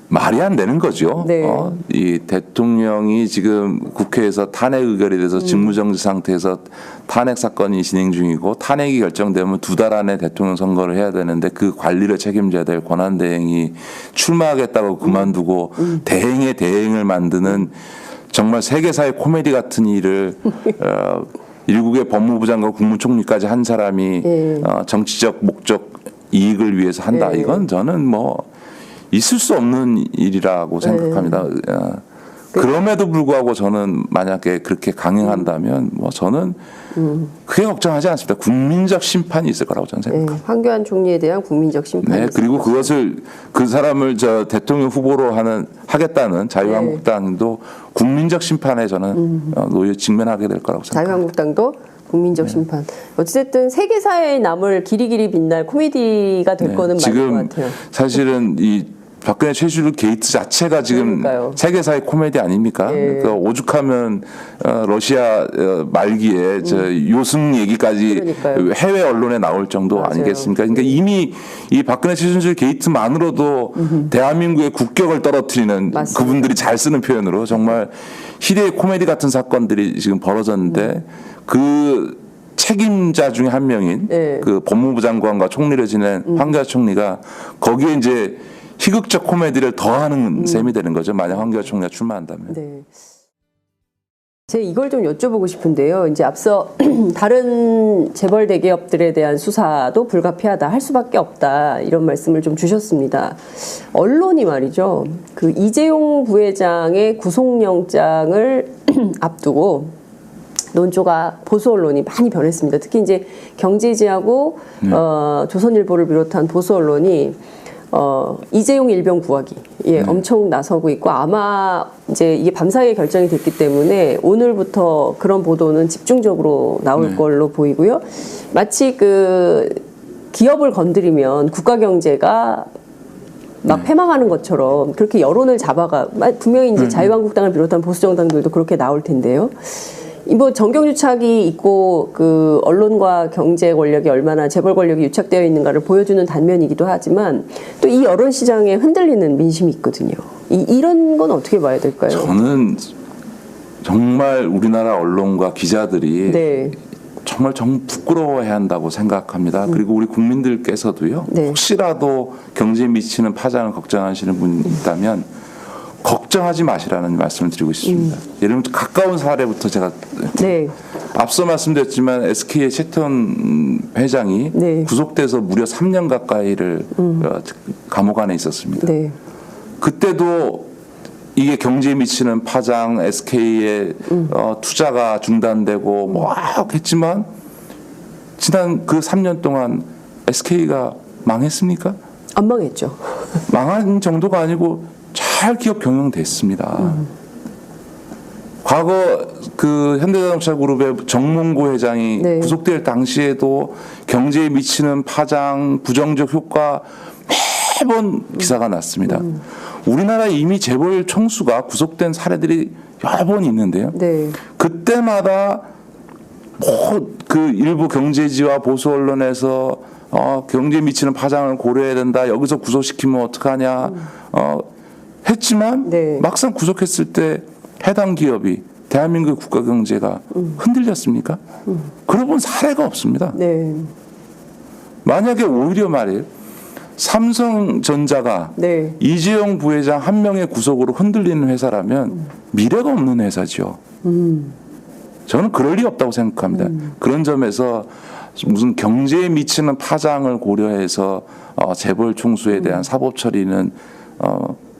[SPEAKER 2] 말이 안 되는 거죠.
[SPEAKER 1] 네.
[SPEAKER 2] 이 대통령이 지금 국회에서 탄핵 의결이 돼서 직무정지 상태에서 탄핵 사건이 진행 중이고 탄핵이 결정되면 2달 안에 대통령 선거를 해야 되는데 그 관리를 책임져야 될 권한대행이 출마하겠다고 그만두고 대행의 대행을 만드는 정말 세계사의 코미디 같은 일을 일국의 법무부 장관 국무총리까지 한 사람이 정치적 목적 이익을 위해서 한다. 이건 저는 뭐 있을 수 없는 일이라고 생각합니다. 그럼에도 불구하고 저는 만약에 그렇게 강행한다면 뭐 저는 크게 걱정하지 않습니다. 국민적 심판이 있을 거라고 저는 생각합니다.
[SPEAKER 1] 황교안 총리에 대한 국민적 심판이
[SPEAKER 2] 네, 그리고 그것을 그 사람을 대통령 후보로 하겠다는 자유한국당도 국민적 심판에 저는 직면하게 될 거라고 생각합니다.
[SPEAKER 1] 자유한국당도 국민적 심판. 어찌됐든 세계사에 남을 길이길이 빛날 코미디가 될 거는 맞는 것 같아요.
[SPEAKER 2] 사실은 이 박근혜 최순실 게이트 자체가 지금
[SPEAKER 1] 그러니까요.
[SPEAKER 2] 세계사의 코미디 아닙니까? 그러니까 오죽하면 러시아 말기에 요승 얘기까지
[SPEAKER 1] 그러니까요.
[SPEAKER 2] 해외 언론에 나올 정도
[SPEAKER 1] 맞아요.
[SPEAKER 2] 아니겠습니까? 그러니까 이미 이 박근혜 최순실 게이트만으로도 대한민국의 국격을 떨어뜨리는
[SPEAKER 1] 맞습니다.
[SPEAKER 2] 그분들이 잘 쓰는 표현으로 정말 희대의 코미디 같은 사건들이 지금 벌어졌는데 그 책임자 중에 한 명인 그 법무부 장관과 총리를 지낸 황교안 총리가 거기에 이제 희극적 코미디를 더하는 셈이 되는 거죠. 만약 황교안 총리가 출마한다면.
[SPEAKER 1] 네. 제가 이걸 좀 여쭤보고 싶은데요. 이제 앞서 다른 재벌 대기업들에 대한 수사도 불가피하다, 할 수밖에 없다, 이런 말씀을 좀 주셨습니다. 언론이 말이죠. 그 이재용 부회장의 구속영장을 앞두고 논조가 보수 언론이 많이 변했습니다. 특히 이제 경제지하고 조선일보를 비롯한 보수 언론이 이재용 일병 구하기 엄청 나서고 있고, 아마 이제 이게 밤사이에 결정이 됐기 때문에 오늘부터 그런 보도는 집중적으로 나올 걸로 보이고요. 마치 그 기업을 건드리면 국가 경제가 막 패망하는 것처럼 그렇게 여론을 잡아가, 분명히 이제 자유한국당을 비롯한 보수 정당들도 그렇게 나올 텐데요. 뭐 정경유착이 있고 그 언론과 경제 권력이 얼마나, 재벌 권력이 유착되어 있는가를 보여주는 단면이기도 하지만 또 이 여론 시장에 흔들리는 민심이 있거든요. 이런 건 어떻게 봐야 될까요?
[SPEAKER 2] 저는 정말 우리나라 언론과 기자들이
[SPEAKER 1] 네.
[SPEAKER 2] 정말 부끄러워해야 한다고 생각합니다. 그리고 우리 국민들께서도요.
[SPEAKER 1] 네.
[SPEAKER 2] 혹시라도 경제에 미치는 파장을 걱정하시는 분이 있다면 걱정하지 마시라는 말씀을 드리고 싶습니다. 예를 들면 가까운 사례부터 제가
[SPEAKER 1] 네.
[SPEAKER 2] 앞서 말씀드렸지만 SK의 최태원 회장이
[SPEAKER 1] 네.
[SPEAKER 2] 구속돼서 무려 3년 가까이를 감옥 안에 있었습니다.
[SPEAKER 1] 네.
[SPEAKER 2] 그때도 이게 경제에 미치는 파장, SK의 투자가 중단되고 막 했지만 지난 그 3년 동안 SK가 망했습니까?
[SPEAKER 1] 안 망했죠.
[SPEAKER 2] 망한 정도가 아니고 잘 기업 경영됐습니다. 과거 그 현대자동차 그룹의 정몽구 회장이
[SPEAKER 1] 네.
[SPEAKER 2] 구속될 당시에도 경제에 미치는 파장, 부정적 효과 매번 기사가 났습니다. 우리나라 이미 재벌 총수가 구속된 사례들이 여러 번 있는데요.
[SPEAKER 1] 네.
[SPEAKER 2] 그때마다 뭐 그 일부 경제지와 보수 언론에서 경제에 미치는 파장을 고려해야 된다. 여기서 구속시키면 어떡하냐. 했지만
[SPEAKER 1] 네.
[SPEAKER 2] 막상 구속했을 때 해당 기업이 대한민국의 국가 경제가 흔들렸습니까? 그런 본 사례가 없습니다.
[SPEAKER 1] 네.
[SPEAKER 2] 만약에 오히려 말이에요. 삼성전자가
[SPEAKER 1] 네.
[SPEAKER 2] 이재용 부회장 한 명의 구속으로 흔들리는 회사라면 미래가 없는 회사죠. 저는 그럴 리 없다고 생각합니다. 그런 점에서 무슨 경제에 미치는 파장을 고려해서 재벌 총수에 대한 사법 처리는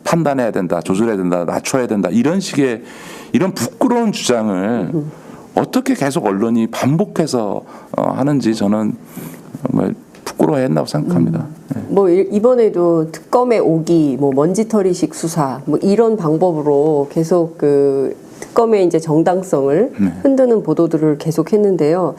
[SPEAKER 2] 판단해야 된다, 조절해야 된다, 낮춰야 된다, 이런 식의 이런 부끄러운 주장을 어떻게 계속 언론이 반복해서 하는지 저는 정말 부끄러워해야 한다고 생각합니다.
[SPEAKER 1] 뭐 이번에도 특검의 오기, 뭐 먼지털이식 수사, 뭐 이런 방법으로 계속 그 특검의 이제 정당성을 흔드는 보도들을 계속했는데요.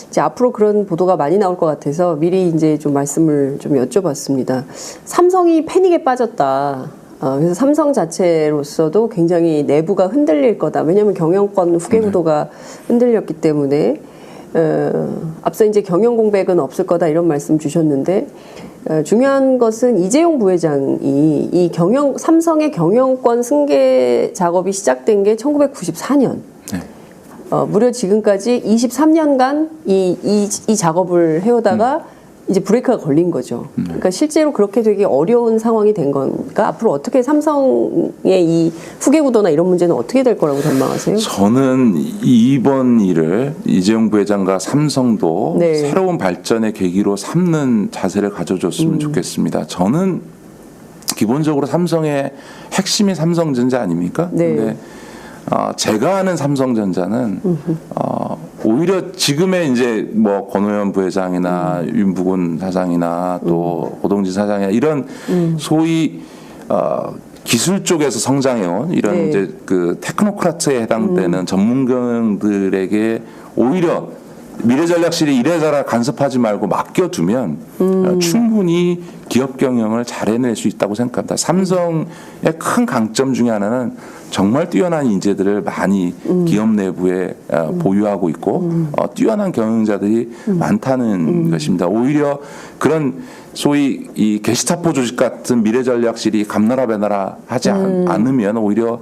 [SPEAKER 1] 이제 앞으로 그런 보도가 많이 나올 것 같아서 미리 이제 좀 말씀을 좀 여쭤봤습니다. 삼성이 패닉에 빠졌다. 그래서 삼성 자체로서도 굉장히 내부가 흔들릴 거다. 왜냐하면 경영권 후계 구도가 흔들렸기 때문에 앞서 이제 경영 공백은 없을 거다 이런 말씀 주셨는데 중요한 것은 이재용 부회장이 이 삼성의 경영권 승계 작업이 시작된 게 1994년.
[SPEAKER 2] 네.
[SPEAKER 1] 무려 지금까지 23년간 이 작업을 해오다가 이제 브레이크가 걸린 거죠. 그러니까 실제로 그렇게 되게 어려운 상황이 된 건가? 앞으로 어떻게 삼성의 이 후계 구도나 이런 문제는 어떻게 될 거라고 전망하세요?
[SPEAKER 2] 저는 이번 일을 이재용 부회장과 삼성도
[SPEAKER 1] 네.
[SPEAKER 2] 새로운 발전의 계기로 삼는 자세를 가져줬으면 좋겠습니다. 저는 기본적으로 삼성의 핵심이 삼성전자 아닙니까?
[SPEAKER 1] 네.
[SPEAKER 2] 근데 제가 아는 삼성전자는 오히려 지금의 이제 뭐 권오현 부회장이나 윤부군 사장이나 또 고동진 사장이나 이런 소위 기술 쪽에서 성장해온 이런
[SPEAKER 1] 네.
[SPEAKER 2] 이제 그 테크노크라트에 해당되는 전문가들에게 오히려 미래전략실이 이래저래 간섭하지 말고 맡겨두면 충분히 기업 경영을 잘 해낼 수 있다고 생각합니다. 삼성의 큰 강점 중에 하나는 정말 뛰어난 인재들을 많이 기업 내부에 보유하고 있고 뛰어난 경영자들이 많다는 것입니다. 오히려 그런 소위 이 게시타포 조직 같은 미래전략실이 감나라 배나라 하지 않으면 오히려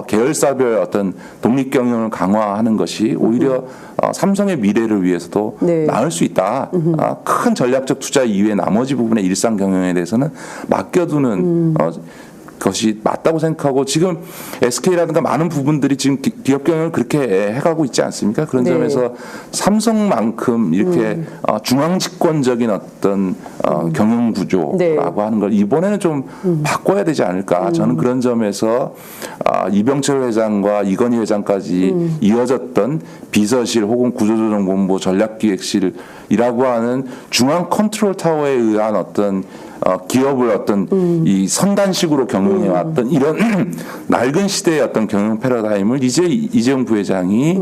[SPEAKER 2] 계열사별 어떤 독립 경영을 강화하는 것이 오히려 삼성의 미래를 위해서도
[SPEAKER 1] 네.
[SPEAKER 2] 나을 수 있다. 큰 전략적 투자 이외의 나머지 부분의 일상 경영에 대해서는 맡겨두는 것이 맞다고 생각하고 지금 SK라든가 많은 부분들이 지금 기업 경영을 그렇게 해가고 있지 않습니까? 그런
[SPEAKER 1] 네.
[SPEAKER 2] 점에서 삼성만큼 이렇게 중앙 집권적인 어떤 경영 구조라고
[SPEAKER 1] 네.
[SPEAKER 2] 하는 걸 이번에는 좀 바꿔야 되지 않을까? 저는 그런 점에서 이병철 회장과 이건희 회장까지 이어졌던 비서실 혹은 구조조정본부 전략기획실이라고 하는 중앙 컨트롤 타워에 의한 어떤 기업을 어떤 이 선단식으로 경영해 왔던 이런 낡은 시대의 어떤 경영 패러다임을 이제 이재용 부회장이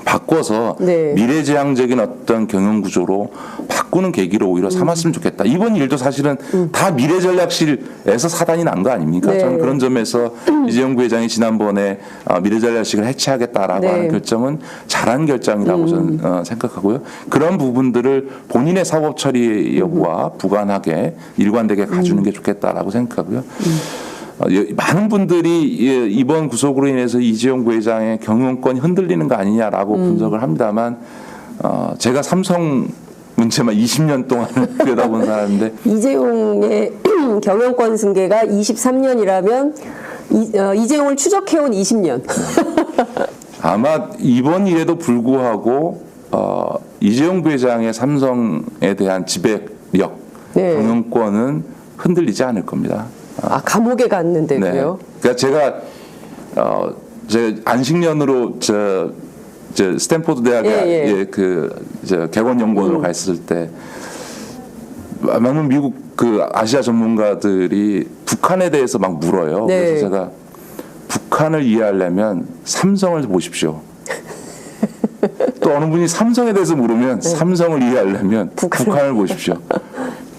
[SPEAKER 2] 바꿔서
[SPEAKER 1] 네.
[SPEAKER 2] 미래지향적인 어떤 경영 구조로 바꾸는 계기로 오히려 삼았으면 좋겠다. 이번 일도 사실은 다 미래전략실에서 사단이 난 거 아닙니까?
[SPEAKER 1] 네.
[SPEAKER 2] 저는 그런 점에서 이재용 부회장이 지난번에 미래전략실을 해체하겠다라고
[SPEAKER 1] 네.
[SPEAKER 2] 하는 결정은 잘한 결정이라고 저는 생각하고요. 그런 부분들을 본인의 사법 처리 여부와 부관하게 일관되게 가주는 게 좋겠다라고 생각하고요. 많은 분들이 이번 구속으로 인해서 이재용 부회장의 경영권이 흔들리는 거 아니냐라고 분석을 합니다만 제가 삼성 문제만 20년 동안 들여다본 사람인데
[SPEAKER 1] 이재용의 경영권 승계가 23년이라면 이재용을 추적해온 20년.
[SPEAKER 2] 아마 이번 일에도 불구하고 이재용 부회장의 삼성에 대한 지배력,
[SPEAKER 1] 네.
[SPEAKER 2] 경영권은 흔들리지 않을 겁니다.
[SPEAKER 1] 감옥에 갔는데고요.
[SPEAKER 2] 그러니까 제가 안식년으로 저 스탠포드 대학에 개원 연구원으로 가 있을 때 많은 미국 그 아시아 전문가들이 북한에 대해서 막 물어요.
[SPEAKER 1] 네.
[SPEAKER 2] 그래서 제가 북한을 이해하려면 삼성을 보십시오. 또 어느 분이 삼성에 대해서 물으면 삼성을 이해하려면 북한을 보십시오.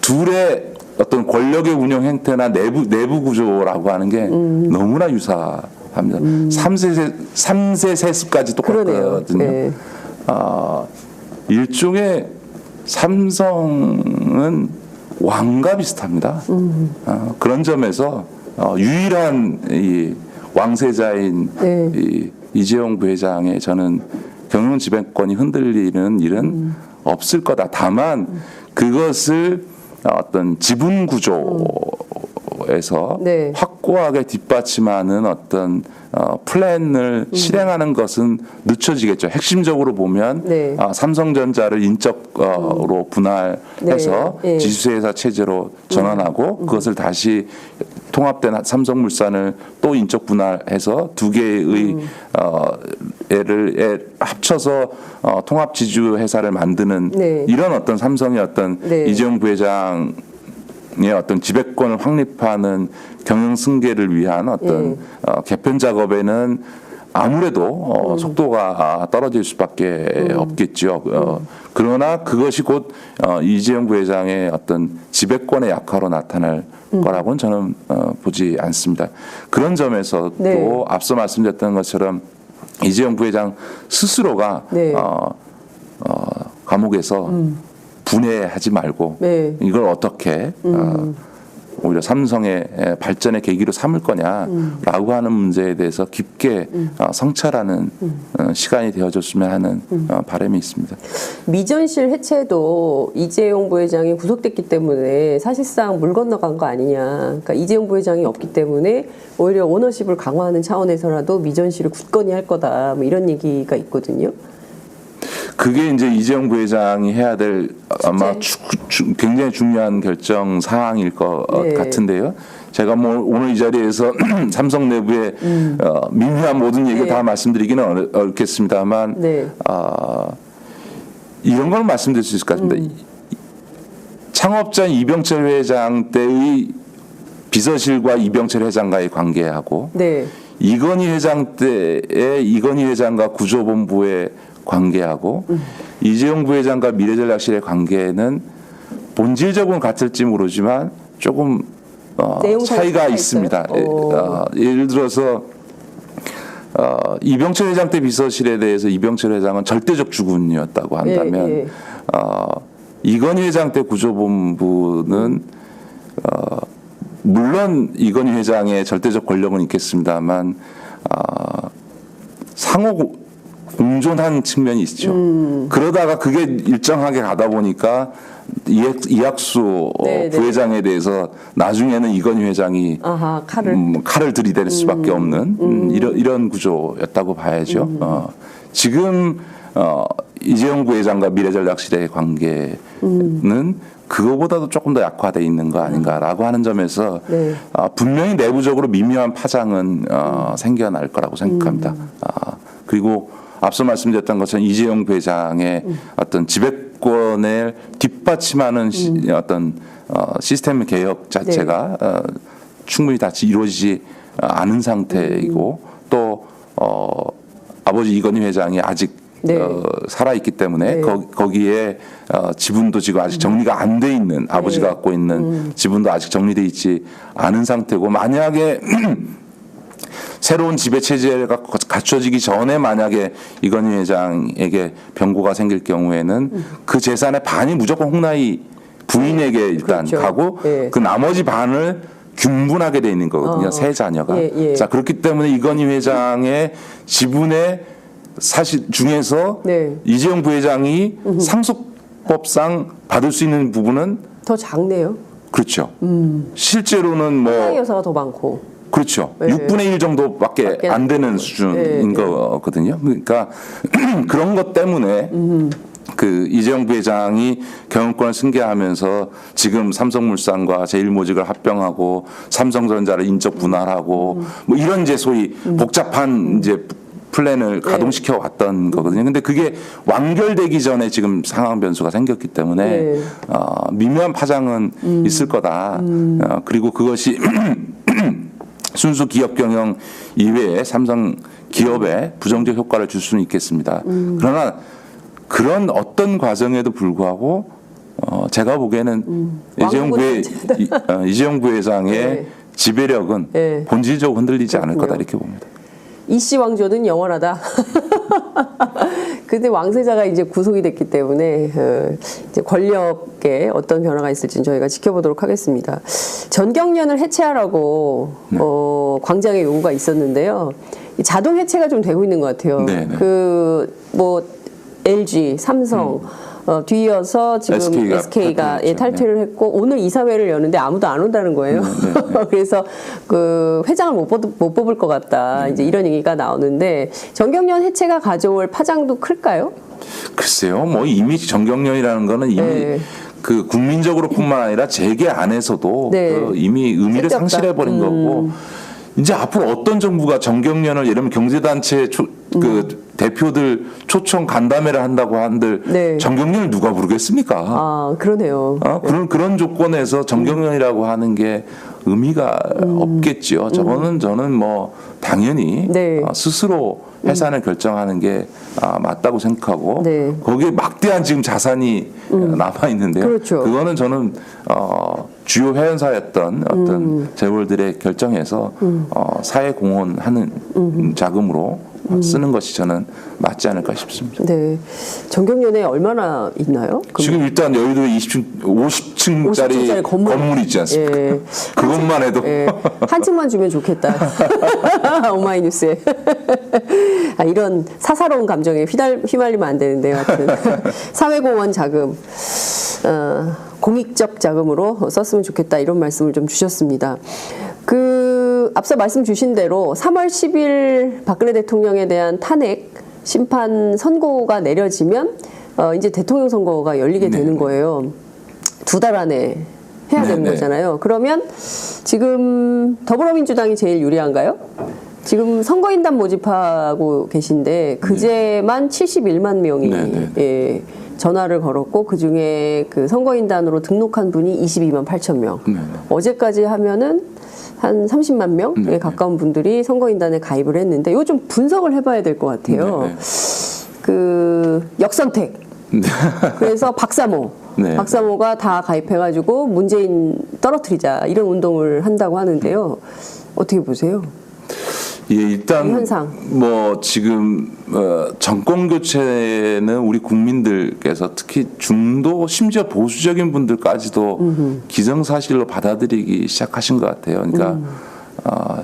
[SPEAKER 2] 둘의 어떤 권력의 운영 행태나 내부 구조라고 하는 게 너무나 유사합니다. 3세 세습까지 똑같거든요.
[SPEAKER 1] 네.
[SPEAKER 2] 일종의 삼성은 왕과 비슷합니다. 그런 점에서 유일한 이 왕세자인
[SPEAKER 1] 네.
[SPEAKER 2] 이 이재용 부회장의 저는 경영 지배권이 흔들리는 일은 없을 거다. 다만 그것을 어떤 지분 구조에서
[SPEAKER 1] 네.
[SPEAKER 2] 확고하게 뒷받침하는 어떤 플랜을 실행하는 것은 늦춰지겠죠. 핵심적으로 보면
[SPEAKER 1] 네.
[SPEAKER 2] 삼성전자를 인적으로 분할해서
[SPEAKER 1] 네.
[SPEAKER 2] 지주회사 체제로 전환하고 그것을 다시 통합된 삼성물산을 또 인적 분할해서 두 개의 애를 합쳐서 통합 지주 회사를 만드는
[SPEAKER 1] 네.
[SPEAKER 2] 이런 어떤 삼성의 어떤
[SPEAKER 1] 네.
[SPEAKER 2] 이재용 부회장의 어떤 지배권을 확립하는 경영 승계를 위한 어떤 개편 작업에는 아무래도 속도가 떨어질 수밖에 없겠죠. 그러나 그것이 곧 이재용 부회장의 어떤 지배권의 약화로 나타날 거라고는 저는 보지 않습니다. 그런 점에서도
[SPEAKER 1] 네.
[SPEAKER 2] 앞서 말씀드렸던 것처럼 이재용 부회장 스스로가
[SPEAKER 1] 네.
[SPEAKER 2] 감옥에서 분해하지 말고
[SPEAKER 1] 네.
[SPEAKER 2] 이걸 어떻게 오히려 삼성의 발전의 계기로 삼을 거냐라고 하는 문제에 대해서 깊게 성찰하는 시간이 되어줬으면 하는 바람이 있습니다.
[SPEAKER 1] 미전실 해체도 이재용 부회장이 구속됐기 때문에 사실상 물 건너간 거 아니냐. 그러니까 이재용 부회장이 없기 때문에 오히려 오너십을 강화하는 차원에서라도 미전실을 굳건히 할 거다. 뭐 이런 얘기가 있거든요.
[SPEAKER 2] 그게 이제 이재용 부회장이 해야 될 아마 굉장히 중요한 결정 사항일 것
[SPEAKER 1] 네.
[SPEAKER 2] 같은데요. 제가 뭐 오늘 이 자리에서 삼성 내부의 미묘한 모든 얘기를
[SPEAKER 1] 네.
[SPEAKER 2] 다 말씀드리기는 어렵겠습니다만
[SPEAKER 1] 네.
[SPEAKER 2] 이런 걸 말씀드릴 수 있을 것 같습니다. 창업전 이병철 회장 때의 비서실과 이병철 회장과의 관계하고
[SPEAKER 1] 네.
[SPEAKER 2] 이건희 회장 때의 이건희 회장과 구조본부의 관계하고 이재용 부회장과 미래전략실의 관계는 본질적으로는 같을지 모르지만 조금 차이가 있습니다. 예를 들어서 이병철 회장 때 비서실에 대해서 이병철 회장은 절대적 주군이었다고 한다면 이건희 회장 때 구조본부는 물론 이건희 회장의 절대적 권력은 있겠습니다만 상호 공존한 측면이 있죠. 그러다가 그게 일정하게 가다 보니까 이학수
[SPEAKER 1] 네, 네.
[SPEAKER 2] 부회장에 대해서 나중에는 이건희 회장이
[SPEAKER 1] 아하, 칼을.
[SPEAKER 2] 칼을 들이댈 수밖에 없는 이런 구조였다고 봐야죠. 지금 이재용 부회장과 미래전략실의 관계는 그거보다도 조금 더 약화돼 있는 거 아닌가라고 하는 점에서
[SPEAKER 1] 네.
[SPEAKER 2] 분명히 내부적으로 미묘한 파장은 생겨날 거라고 생각합니다. 그리고 앞서 말씀드렸던 것처럼 이재용 부회장의 어떤 지배권을 뒷받침하는 어떤 시스템 개혁 자체가 충분히 다 이루어지지 않은 상태이고 또 아버지 이건희 회장이 아직
[SPEAKER 1] 네.
[SPEAKER 2] 살아있기 때문에
[SPEAKER 1] 네.
[SPEAKER 2] 거기에 지분도 지금 아직 정리가 안 돼 있는 아버지가
[SPEAKER 1] 네.
[SPEAKER 2] 갖고 있는 지분도 아직 정리돼 있지 않은 상태고 만약에 새로운 지배 체제가 갖춰지기 전에 만약에 이건희 회장에게 병고가 생길 경우에는 그 재산의 반이 무조건 홍나희 부인에게 일단
[SPEAKER 1] 그렇죠.
[SPEAKER 2] 가고
[SPEAKER 1] 예.
[SPEAKER 2] 그 나머지 반을 균분하게 돼 있는 거거든요. 세 자녀가.
[SPEAKER 1] 예, 예.
[SPEAKER 2] 자 그렇기 때문에 이건희 회장의 지분의 사실 중에서
[SPEAKER 1] 네.
[SPEAKER 2] 이재용 부회장이 상속법상 받을 수 있는 부분은
[SPEAKER 1] 더 작네요.
[SPEAKER 2] 그렇죠. 실제로는 뭐
[SPEAKER 1] 하나의 여사가 더 많고.
[SPEAKER 2] 그렇죠.
[SPEAKER 1] 네.
[SPEAKER 2] 6분의 1 정도밖에 안 되는 수준인
[SPEAKER 1] 네.
[SPEAKER 2] 거거든요. 그러니까 그런 것 때문에 그 이재용 부회장이 경영권을 승계하면서 지금 삼성물산과 제일모직을 합병하고 삼성전자를 인적 분할하고 뭐 이런 이제 소위 복잡한 이제 플랜을 가동시켜 왔던 거거든요. 근데 그게 완결되기 전에 지금 상황 변수가 생겼기 때문에
[SPEAKER 1] 네.
[SPEAKER 2] 미묘한 파장은 있을 거다. 그리고 그것이 순수 기업 경영 이외에 삼성 기업에 부정적 효과를 줄 수는 있겠습니다. 그러나 그런 어떤 과정에도 불구하고 제가 보기에는 이재용 부회장의
[SPEAKER 1] 네.
[SPEAKER 2] 지배력은
[SPEAKER 1] 네.
[SPEAKER 2] 본질적으로 흔들리지 않을
[SPEAKER 1] 그렇군요.
[SPEAKER 2] 거다 이렇게 봅니다.
[SPEAKER 1] 이씨 왕조는 영원하다. 근데 왕세자가 이제 구속이 됐기 때문에 이제 권력에 어떤 변화가 있을지는 저희가 지켜보도록 하겠습니다. 전경련을 해체하라고 광장의 요구가 있었는데요. 이 자동 해체가 좀 되고 있는 것 같아요.
[SPEAKER 2] 네네.
[SPEAKER 1] 그 뭐 LG, 삼성 뒤이어서 지금 SK가 탈퇴를 했고 오늘 이사회를 여는데 아무도 안 온다는 거예요. 그래서 그 회장을 못 뽑을 것 같다. 이제 이런 얘기가 나오는데 전경련 해체가 가져올 파장도 클까요?
[SPEAKER 2] 글쎄요, 뭐 이미 전경련이라는 거는 이미
[SPEAKER 1] 네.
[SPEAKER 2] 그 국민적으로뿐만 아니라 재계 안에서도
[SPEAKER 1] 네.
[SPEAKER 2] 그 이미 의미를
[SPEAKER 1] 쓸데없다.
[SPEAKER 2] 상실해 버린 거고 이제 앞으로 어떤 정부가 전경련을 예를 들면 경제단체 그 대표들 초청 간담회를 한다고 한들
[SPEAKER 1] 네.
[SPEAKER 2] 전경련을 누가 부르겠습니까?
[SPEAKER 1] 아, 그러네요.
[SPEAKER 2] 그런 조건에서 전경련이라고 하는 게 의미가 없겠죠. 저는 뭐 당연히
[SPEAKER 1] 네.
[SPEAKER 2] 스스로 해산을 결정하는 게 맞다고 생각하고
[SPEAKER 1] 네.
[SPEAKER 2] 거기에 막대한 지금 자산이 남아 있는데요.
[SPEAKER 1] 그렇죠.
[SPEAKER 2] 그거는 저는 주요 회원사였던 어떤 재벌들의 결정에서 사회 공헌하는 자금으로 쓰는 것이 저는 맞지 않을까 싶습니다.
[SPEAKER 1] 네. 전경련에 얼마나 있나요?
[SPEAKER 2] 지금 일단 여의도에 50층짜리 건물이 있지 않습니까?
[SPEAKER 1] 예.
[SPEAKER 2] 그것만 해도
[SPEAKER 1] 예. 한 층만 주면 좋겠다. 오마이뉴스에. 이런 사사로운 감정에 휘말리면 안 되는데요. 하여튼 사회공헌 자금, 공익적 자금으로 썼으면 좋겠다 이런 말씀을 좀 주셨습니다. 앞서 말씀 주신 대로 3월 10일 박근혜 대통령에 대한 탄핵 심판 선고가 내려지면 이제 대통령 선거가 열리게 되는 거예요. 2달 안에 해야 되는 거잖아요. 그러면 지금 더불어민주당이 제일 유리한가요? 지금 선거인단 모집하고 계신데 그제만 71만 명이 예, 전화를 걸었고 그중에 그 선거인단으로 등록한 분이 22만 8천 명. 어제까지 하면은 한 30만 명에 가까운 분들이 선거인단에 가입을 했는데 이거 좀 분석을 해봐야 될 것 같아요. 그 역선택. 그래서 박사모. 박사모가 다 가입해가지고 문재인 떨어뜨리자 이런 운동을 한다고 하는데요. 어떻게 보세요?
[SPEAKER 2] 예, 일단
[SPEAKER 1] 현상.
[SPEAKER 2] 뭐 지금 정권 교체는 우리 국민들께서 특히 중도 심지어 보수적인 분들까지도 기정사실로 받아들이기 시작하신 것 같아요. 그러니까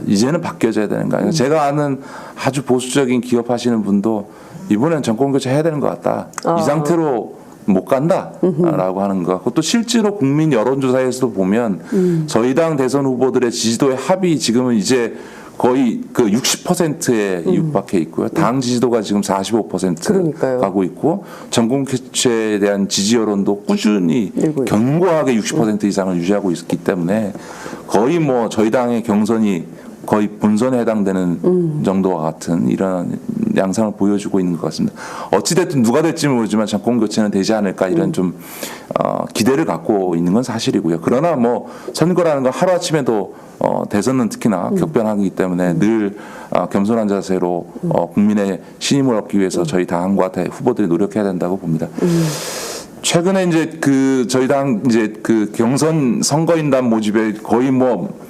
[SPEAKER 2] 이제는 바뀌어져야 되는 거 아니에요. 제가 아는 아주 보수적인 기업 하시는 분도 이번엔 정권 교체 해야 되는 것 같다. 이 상태로 못 간다라고 하는 것. 그것도 실제로 국민 여론조사에서도 보면 저희 당 대선 후보들의 지지도의 합이 지금은 이제 거의 그 60%에 육박해 있고요. 당 지지도가 지금 45%
[SPEAKER 1] 그러니까요.
[SPEAKER 2] 가고 있고 전국 교체에 대한 지지 여론도 꾸준히 견고하게 60% 이상을 유지하고 있기 때문에 거의 뭐 저희 당의 경선이 거의 본선에 해당되는 정도와 같은 이런 양상을 보여주고 있는 것 같습니다. 어찌됐든 누가 될지는 모르지만 정권 교체는 되지 않을까 이런 좀 기대를 갖고 있는 건 사실이고요. 그러나 뭐 선거라는 건 하루아침에도 대선은 특히나 격변하기 때문에 늘 겸손한 자세로 국민의 신임을 얻기 위해서 저희 당과 후보들이 노력해야 된다고 봅니다. 최근에 이제 그 저희 당 이제 그 경선 선거인단 모집에 거의 뭐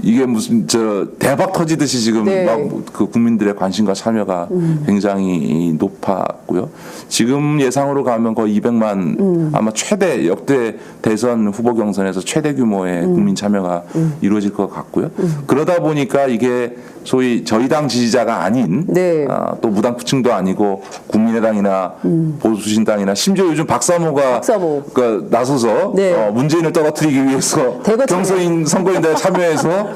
[SPEAKER 2] 이게 무슨 저 대박 터지듯이 지금
[SPEAKER 1] 네.
[SPEAKER 2] 막 그 국민들의 관심과 참여가 굉장히 높았고요. 지금 예상으로 가면 거의 200만 아마 최대 역대 대선 후보 경선에서 최대 규모의 국민 참여가 이루어질 것 같고요. 그러다 보니까 이게 소위 저희 당 지지자가 아닌
[SPEAKER 1] 네.
[SPEAKER 2] 또 무당층도 아니고 국민의당이나 보수신당이나 심지어 요즘 박사모가 그 나서서
[SPEAKER 1] 네.
[SPEAKER 2] 문재인을 떨어뜨리기 위해서 경선인 선거인단에 참여해서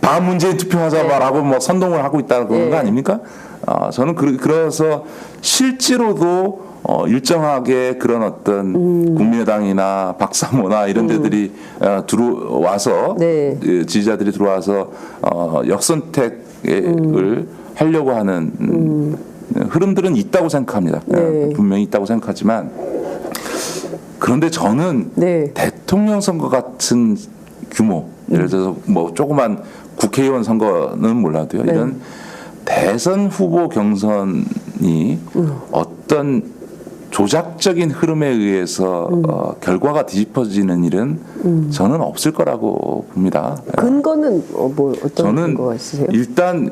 [SPEAKER 2] 반문재인 투표하자라고 뭐 선동을 하고 있다는 그런 거 아닙니까? 저는 그래서 실제로도 일정하게 그런 어떤 국민의당이나 박사모나 이런 데들이 들어와서
[SPEAKER 1] 네.
[SPEAKER 2] 지지자들이 들어와서 역선택을 하려고 하는 흐름들은 있다고 생각합니다.
[SPEAKER 1] 네.
[SPEAKER 2] 분명히 있다고 생각하지만 그런데 저는
[SPEAKER 1] 네.
[SPEAKER 2] 대통령 선거 같은 규모 예를 들어서 뭐 조그만 국회의원 선거는 몰라도요.
[SPEAKER 1] 네.
[SPEAKER 2] 이런 대선 후보 경선이 어떤 조작적인 흐름에 의해서 결과가 뒤집어지는 일은 저는 없을 거라고 봅니다.
[SPEAKER 1] 근거는 뭐 어떤
[SPEAKER 2] 저는
[SPEAKER 1] 근거가 있으세요?
[SPEAKER 2] 일단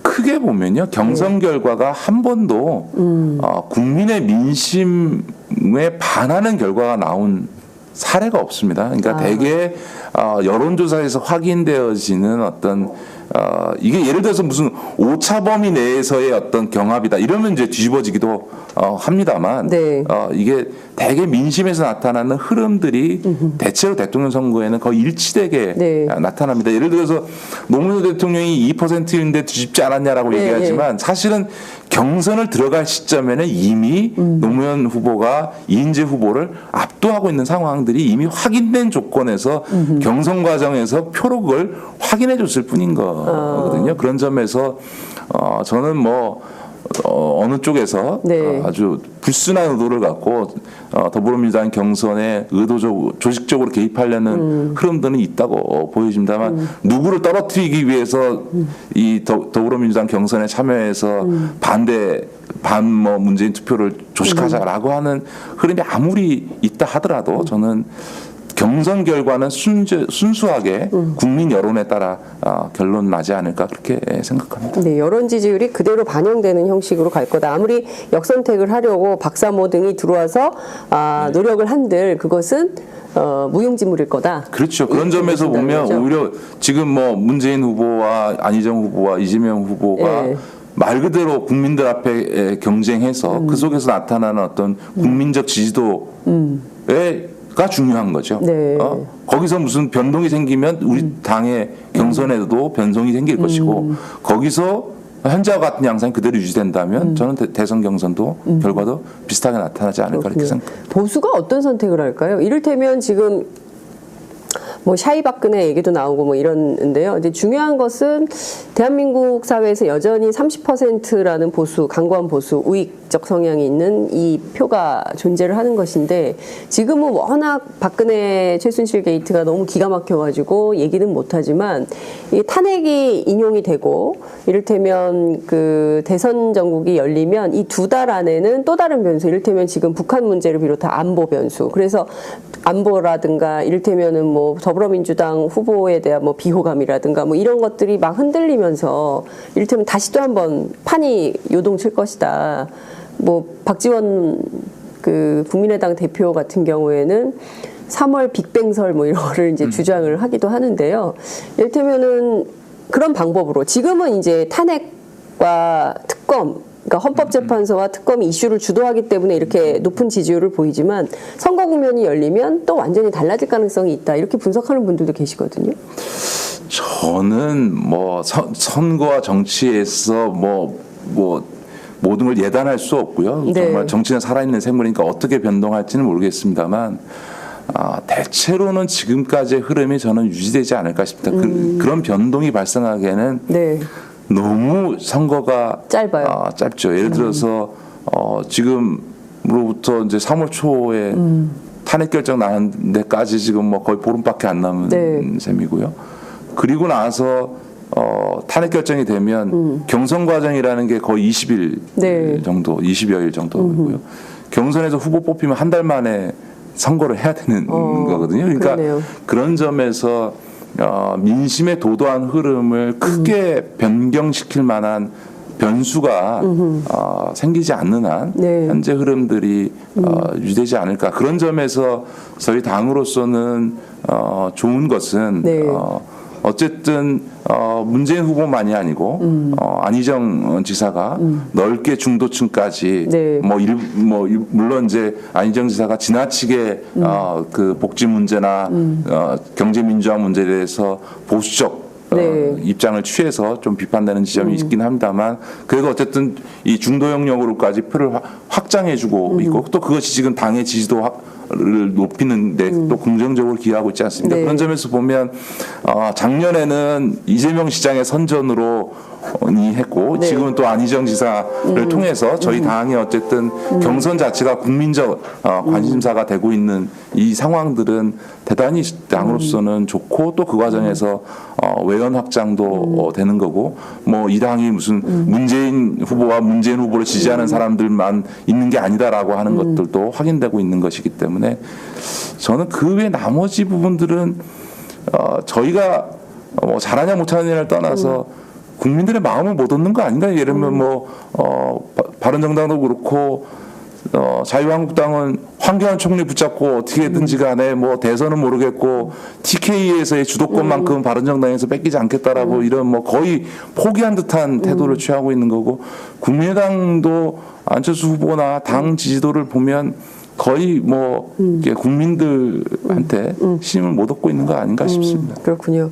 [SPEAKER 2] 크게 보면요 경선 결과가 한 번도 국민의 민심에 반하는 결과가 나온 사례가 없습니다. 그러니까 대개 여론조사에서 확인되어지는 어떤 이게 예를 들어서 무슨 오차범위 내에서의 어떤 경합이다 이러면 이제 뒤집어지기도 합니다만
[SPEAKER 1] 네.
[SPEAKER 2] 이게 대개 민심에서 나타나는 흐름들이 대체로 대통령 선거에는 거의 일치되게
[SPEAKER 1] 네.
[SPEAKER 2] 나타납니다. 예를 들어서 노무현 대통령이 2%인데 뒤집지 않았냐라고
[SPEAKER 1] 네,
[SPEAKER 2] 얘기하지만 사실은 경선을 들어갈 시점에는 이미 노무현 후보가 이인재 후보를 압도하고 있는 상황들이 이미 확인된 조건에서 경선 과정에서 표록을 확인해 줬을 뿐인 거거든요. 그런 점에서 저는 뭐 어느 쪽에서
[SPEAKER 1] 네.
[SPEAKER 2] 아주 불순한 의도를 갖고 더불어민주당 경선에 의도적으로 조직적으로 개입하려는 흐름들은 있다고 보여집니다만 누구를 떨어뜨리기 위해서 이 더불어민주당 경선에 참여해서 반 문재인 투표를 조직하자라고 하는 흐름이 아무리 있다 하더라도 저는 경선 결과는 순수하게 국민 여론에 따라 결론 나지 않을까 그렇게 생각합니다.
[SPEAKER 1] 네, 여론 지지율이 그대로 반영되는 형식으로 갈 거다. 아무리 역선택을 하려고 박사모 등이 들어와서 노력을 한들 그것은 무용지물일 거다.
[SPEAKER 2] 그렇죠. 그런 점에서 보면
[SPEAKER 1] 거죠?
[SPEAKER 2] 오히려 지금 뭐 문재인 후보와 안희정 후보와 이재명 후보가
[SPEAKER 1] 네.
[SPEAKER 2] 말 그대로 국민들 앞에 경쟁해서 그 속에서 나타나는 어떤 국민적 지지도가 중요한 거죠.
[SPEAKER 1] 네.
[SPEAKER 2] 거기서 무슨 변동이 생기면 우리 당의 경선에도 변동이 생길 것이고 거기서 현재와 같은 양상이 그대로 유지된다면 저는 대선 경선도 결과도 비슷하게 나타나지 않을까 그렇게 생각합니다.
[SPEAKER 1] 보수가 어떤 선택을 할까요? 이를테면 지금 뭐 샤이박근혜 얘기도 나오고 뭐 이러는데요. 이제 중요한 것은 대한민국 사회에서 여전히 30%라는 보수, 강고한 보수, 우익적 성향이 있는 이 표가 존재를 하는 것인데 지금은 워낙 박근혜 최순실 게이트가 너무 기가 막혀가지고 얘기는 못하지만 이게 탄핵이 인용이 되고 이를테면 그 대선 전국이 열리면 이 두 달 안에는 또 다른 변수, 이를테면 지금 북한 문제를 비롯한 안보 변수. 그래서 안보라든가 이를테면은 뭐 더불어민주당 후보에 대한 뭐 비호감이라든가 뭐 이런 것들이 막 흔들리면서 이를테면 다시 또 한번 판이 요동칠 것이다. 뭐 박지원 그 국민의당 대표 같은 경우에는 3월 빅뱅설 뭐 이런 거를 이제 주장을 하기도 하는데요. 이를테면은 그런 방법으로 지금은 이제 탄핵과 특검 그러니까 헌법재판소와 특검이 이슈를 주도하기 때문에 이렇게 높은 지지율을 보이지만 선거 국면이 열리면 또 완전히 달라질 가능성이 있다. 이렇게 분석하는 분들도 계시거든요.
[SPEAKER 2] 저는 뭐 선거와 정치에서 뭐 모든 걸 예단할 수 없고요.
[SPEAKER 1] 네.
[SPEAKER 2] 정말 정치는 살아있는 생물이니까 어떻게 변동할지는 모르겠습니다만 대체로는 지금까지의 흐름이 저는 유지되지 않을까 싶다. 그런 변동이 발생하기에는
[SPEAKER 1] 네.
[SPEAKER 2] 너무 선거가
[SPEAKER 1] 짧아요.
[SPEAKER 2] 짧죠. 예를 들어서 지금으로부터 이제 3월 초에 탄핵 결정 나는 데까지 지금 뭐 거의 보름밖에 안 남은
[SPEAKER 1] 네.
[SPEAKER 2] 셈이고요. 그리고 나서 탄핵 결정이 되면 경선 과정이라는 게 거의 20일
[SPEAKER 1] 네.
[SPEAKER 2] 정도, 20여일 정도고요. 경선에서 후보 뽑히면 한 달 만에 선거를 해야 되는 거거든요. 그러니까
[SPEAKER 1] 그러네요.
[SPEAKER 2] 그런 점에서 민심의 도도한 흐름을 크게 변경시킬 만한 변수가 생기지 않는 한
[SPEAKER 1] 네.
[SPEAKER 2] 현재 흐름들이 유지되지 않을까. 그런 점에서 저희 당으로서는 좋은 것은
[SPEAKER 1] 네.
[SPEAKER 2] 어쨌든 문재인 후보만이 아니고 안희정 지사가 넓게 중도층까지
[SPEAKER 1] 네.
[SPEAKER 2] 물론 이제 안희정 지사가 지나치게 그 복지 문제나 경제 민주화 문제에 대해서 보수적
[SPEAKER 1] 네.
[SPEAKER 2] 입장을 취해서 좀 비판되는 지점이 있긴 합니다만 그래도 어쨌든 이 중도 영역으로까지 표를 확장해주고 있고 또 그것이 지금 당의 지지도를 높이는 데 또 긍정적으로 기여하고 있지 않습니까?
[SPEAKER 1] 네.
[SPEAKER 2] 그런 점에서 보면 작년에는 이재명 시장의 선전으로 했고
[SPEAKER 1] 네.
[SPEAKER 2] 지금은 또 안희정 지사를 통해서 저희 당의 어쨌든 경선 자체가 국민적 관심사가 되고 있는 이 상황들은 대단히 당으로서는 좋고 또 그 과정에서 외연 확장도 되는 거고 뭐 이 당이 무슨 문재인 후보와 문재인 후보를 지지하는 사람들만 있는 게 아니다라고 하는 것들도 확인되고 있는 것이기 때문에 저는 그 외 나머지 부분들은 저희가 뭐 잘하냐 못하느냐를 떠나서 국민들의 마음을 못 얻는 거 아닌가? 예를 들면 바른정당도 그렇고 자유한국당은 황교안 총리 붙잡고 어떻게든지 간에 뭐 대선은 모르겠고 TK에서의 주도권만큼 바른정당에서 뺏기지 않겠다라고 이런 뭐 거의 포기한 듯한 태도를 취하고 있는 거고 국민의당도 안철수 후보나 당 지지도를 보면 거의 뭐 국민들한테 힘을 못 얻고 있는 거 아닌가 싶습니다.
[SPEAKER 1] 그렇군요.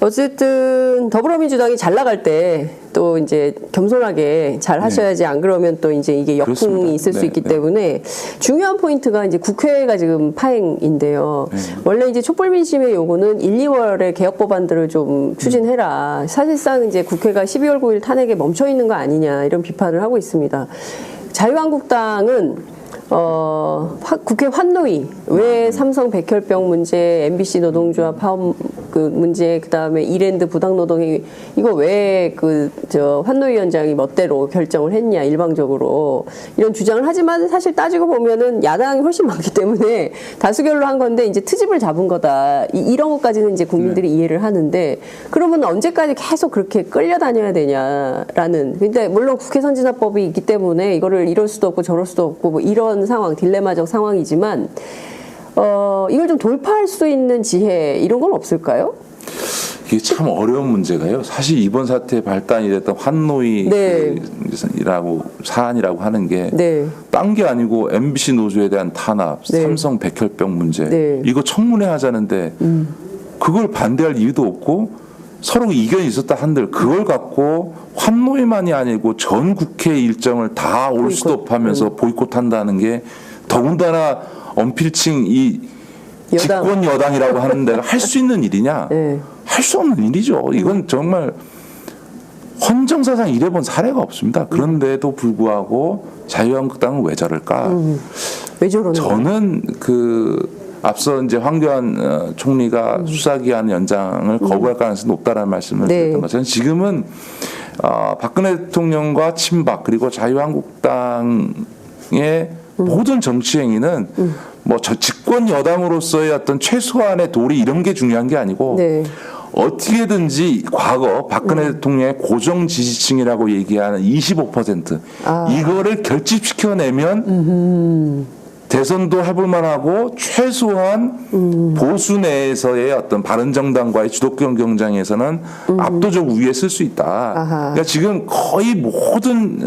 [SPEAKER 1] 어쨌든 더불어민주당이 잘 나갈 때 또 이제 겸손하게 잘 하셔야지 안 그러면 또 이제 이게 역풍이
[SPEAKER 2] 그렇습니다.
[SPEAKER 1] 있을 수
[SPEAKER 2] 네,
[SPEAKER 1] 있기
[SPEAKER 2] 네.
[SPEAKER 1] 때문에 중요한 포인트가 이제 국회가 지금 파행인데요. 원래 이제 촛불 민심의 요구는 1, 2월에 개혁 법안들을 좀 추진해라. 사실상 이제 국회가 12월 9일 탄핵에 멈춰 있는 거 아니냐 이런 비판을 하고 있습니다. 자유한국당은 국회 환노위 왜 삼성 백혈병 문제, MBC 노동조합 파업 그 문제, 그다음에 이랜드 부당노동이 이거 왜 환노위원장이 멋대로 결정을 했냐 일방적으로 이런 주장을 하지만 사실 따지고 보면은 야당이 훨씬 많기 때문에 다수결로 한 건데 이제 트집을 잡은 거다. 이런 것까지는 이제 국민들이 이해를 하는데 그러면 언제까지 계속 그렇게 끌려다녀야 되냐라는. 근데 물론 국회 선진화법이 있기 때문에 이거를 이럴 수도 없고 저럴 수도 없고 뭐 이런 상황, 딜레마적 상황이지만 이걸 좀 돌파할 수 있는 지혜 이런 건 없을까요?
[SPEAKER 2] 이게 참 어려운 문제가요. 사실 이번 사태의 발단이 됐던 환노위라고 사안이라고 하는 게 딴 게 아니고 MBC 노조에 대한 탄압, 삼성 백혈병 문제 이거 청문회 하자는데 그걸 반대할 이유도 없고 서로 이견이 있었다 한들 그걸 갖고 환노위만이 아니고 전 국회 일정을 다 올 스톱하면서 보이콧한다는 게 더군다나 언필칭 이 집권 여당이라고 하는 데가 할 수 있는 일이냐? 할 수 없는 일이죠. 이건 정말 헌정사상 이래본 사례가 없습니다. 그런데도 불구하고 자유한국당은 왜 저럴까?
[SPEAKER 1] 왜 저러는
[SPEAKER 2] 저는 앞서 이제 황교안 총리가 수사기한 연장을 거부할 가능성이 높다라는 말씀을 드렸던 것은 지금은 박근혜 대통령과 친박 그리고 자유한국당의 모든 정치 행위는 뭐 집권 여당으로서의 어떤 최소한의 도리 이런 게 중요한 게 아니고 어떻게든지 과거 박근혜 대통령의 고정 지지층이라고 얘기하는 25% 이거를 결집시켜내면 대선도 해볼 만하고 최소한 보수 내에서의 어떤 바른정당과의 주도권 경쟁에서는 압도적 우위에 쓸 수 있다. 그러니까 지금 거의 모든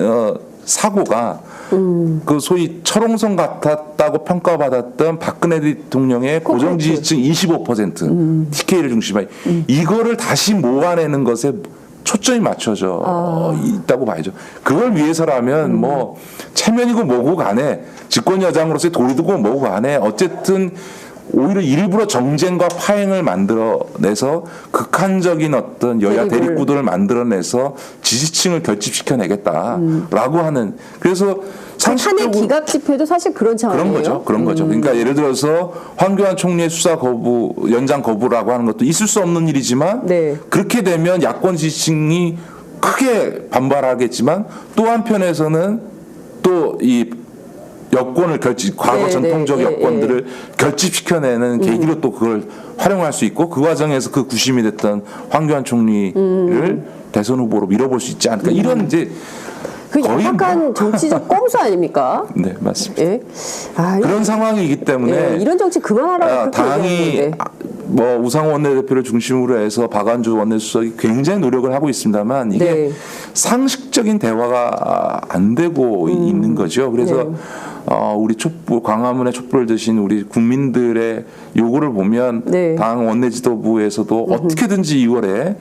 [SPEAKER 2] 사고가 그 소위 철옹성 같았다고 평가받았던 박근혜 대통령의 고정 지지층 25% TK를 중심하게 이거를 다시 모아내는 것에 초점이 맞춰져 있다고 봐야죠. 그걸 위해서라면 뭐 체면이고 뭐고 간에 집권 여당으로서의 도리고 뭐고 간에 어쨌든 오히려 일부러 정쟁과 파행을 만들어내서 극한적인 어떤 여야 대립구도를 만들어내서 지지층을 결집시켜내겠다라고 하는 그래서
[SPEAKER 1] 한해 기각 집회도 사실 그런 상황이에요.
[SPEAKER 2] 그런 거죠. 그러니까 예를 들어서 황교안 총리의 수사 거부, 연장 거부라고 하는 것도 있을 수 없는 일이지만
[SPEAKER 1] 네.
[SPEAKER 2] 그렇게 되면 야권 지지층이 크게 반발하겠지만 또 한편에서는 또 이 여권을 과거 전통적 여권들을 결집시켜내는 계기로 또 그걸 활용할 수 있고 그 과정에서 그 구심이 됐던 황교안 총리를 대선 후보로 밀어볼 수 있지 않을까 이런 이제
[SPEAKER 1] 그 약간 정치적 꼼수 아닙니까?
[SPEAKER 2] 네, 맞습니다.
[SPEAKER 1] 예?
[SPEAKER 2] 그런 상황이기 때문에
[SPEAKER 1] 이런 정치 그만하라고
[SPEAKER 2] 당이 뭐 우상호 원내대표를 중심으로 해서 박완주 원내수석이 굉장히 노력을 하고 있습니다만 이게 상식적인 대화가 안 되고 있는 거죠. 그래서 우리 촛불 광화문에 촛불을 드신 우리 국민들의 요구를 보면 당 원내 지도부에서도 어떻게든지 2월에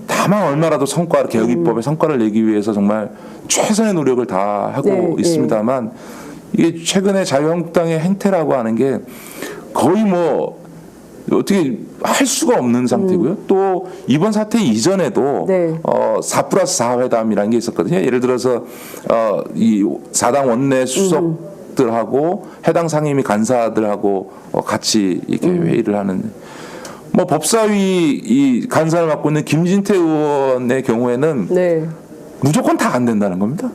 [SPEAKER 2] 다만 얼마라도 성과 개혁 입법의 성과를 내기 위해서 정말 최선의 노력을 다 하고 있습니다만 이게 최근에 자유한국당의 행태라고 하는 게 거의 뭐 어떻게 할 수가 없는 상태고요. 또 이번 사태 이전에도 4+4 회담이라는 게 있었거든요. 예를 들어서 이 4당 원내 수석들하고 해당 상임위 간사들하고 같이 이렇게 회의를 하는 뭐 법사위 이 간사를 맡고 있는 김진태 의원의 경우에는 무조건 다 안 된다는 겁니다.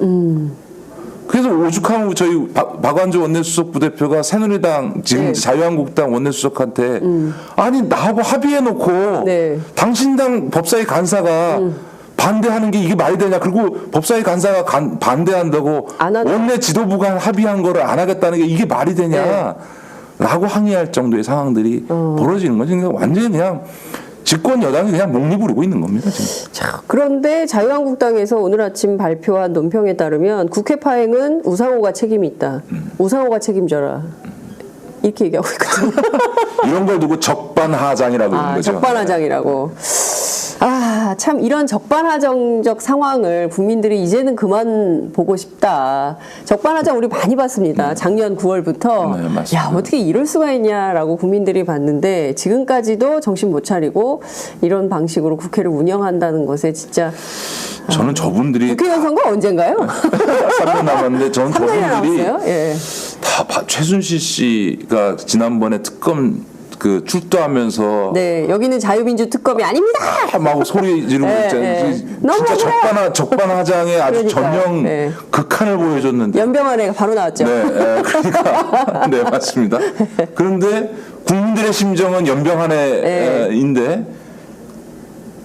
[SPEAKER 2] 그래서 오죽하면 저희 박완주 원내수석 부대표가 새누리당 지금 자유한국당 원내수석한테 아니 나하고 합의해놓고 당신 당 법사위 간사가 반대하는 게 이게 말이 되냐 그리고 법사위 간사가 반대한다고 원내 지도부가 합의한 거를 안 하겠다는 게 이게 말이 되냐 라고 항의할 정도의 상황들이 벌어지는 거죠. 그러니까 완전히 그냥 집권 여당이 그냥 목리 부리고 있는 겁니다. 지금.
[SPEAKER 1] 자, 그런데 자유한국당에서 오늘 아침 발표한 논평에 따르면 국회 파행은 우상호가 책임이 있다. 우상호가 책임져라. 이렇게 얘기하고 있거든요.
[SPEAKER 2] 이런 걸 두고 적반하장이라고 하는 거죠.
[SPEAKER 1] 적반하장이라고. 참 이런 적반하장적 상황을 국민들이 이제는 그만 보고 싶다. 적반하장 우리 많이 봤습니다. 작년 9월부터 야 어떻게 이럴 수가 있냐라고 국민들이 봤는데 지금까지도 정신 못 차리고 이런 방식으로 국회를 운영한다는 것에 진짜
[SPEAKER 2] 저는 저분들이
[SPEAKER 1] 국회의원 선거 언젠가요?
[SPEAKER 2] 3년 남았는데 저는 저분들이
[SPEAKER 1] 다
[SPEAKER 2] 최순실 씨가 지난번에 특검 그 출두하면서
[SPEAKER 1] 여기는 자유민주 특검이 아닙니다.
[SPEAKER 2] 막 소리 지르고 있잖아요. 진짜 적반하장의 아주 전형 극한을 보여줬는데
[SPEAKER 1] 연병안에 바로 나왔죠.
[SPEAKER 2] 그러니까 네 맞습니다. 그런데 국민들의 심정은 연병안에인데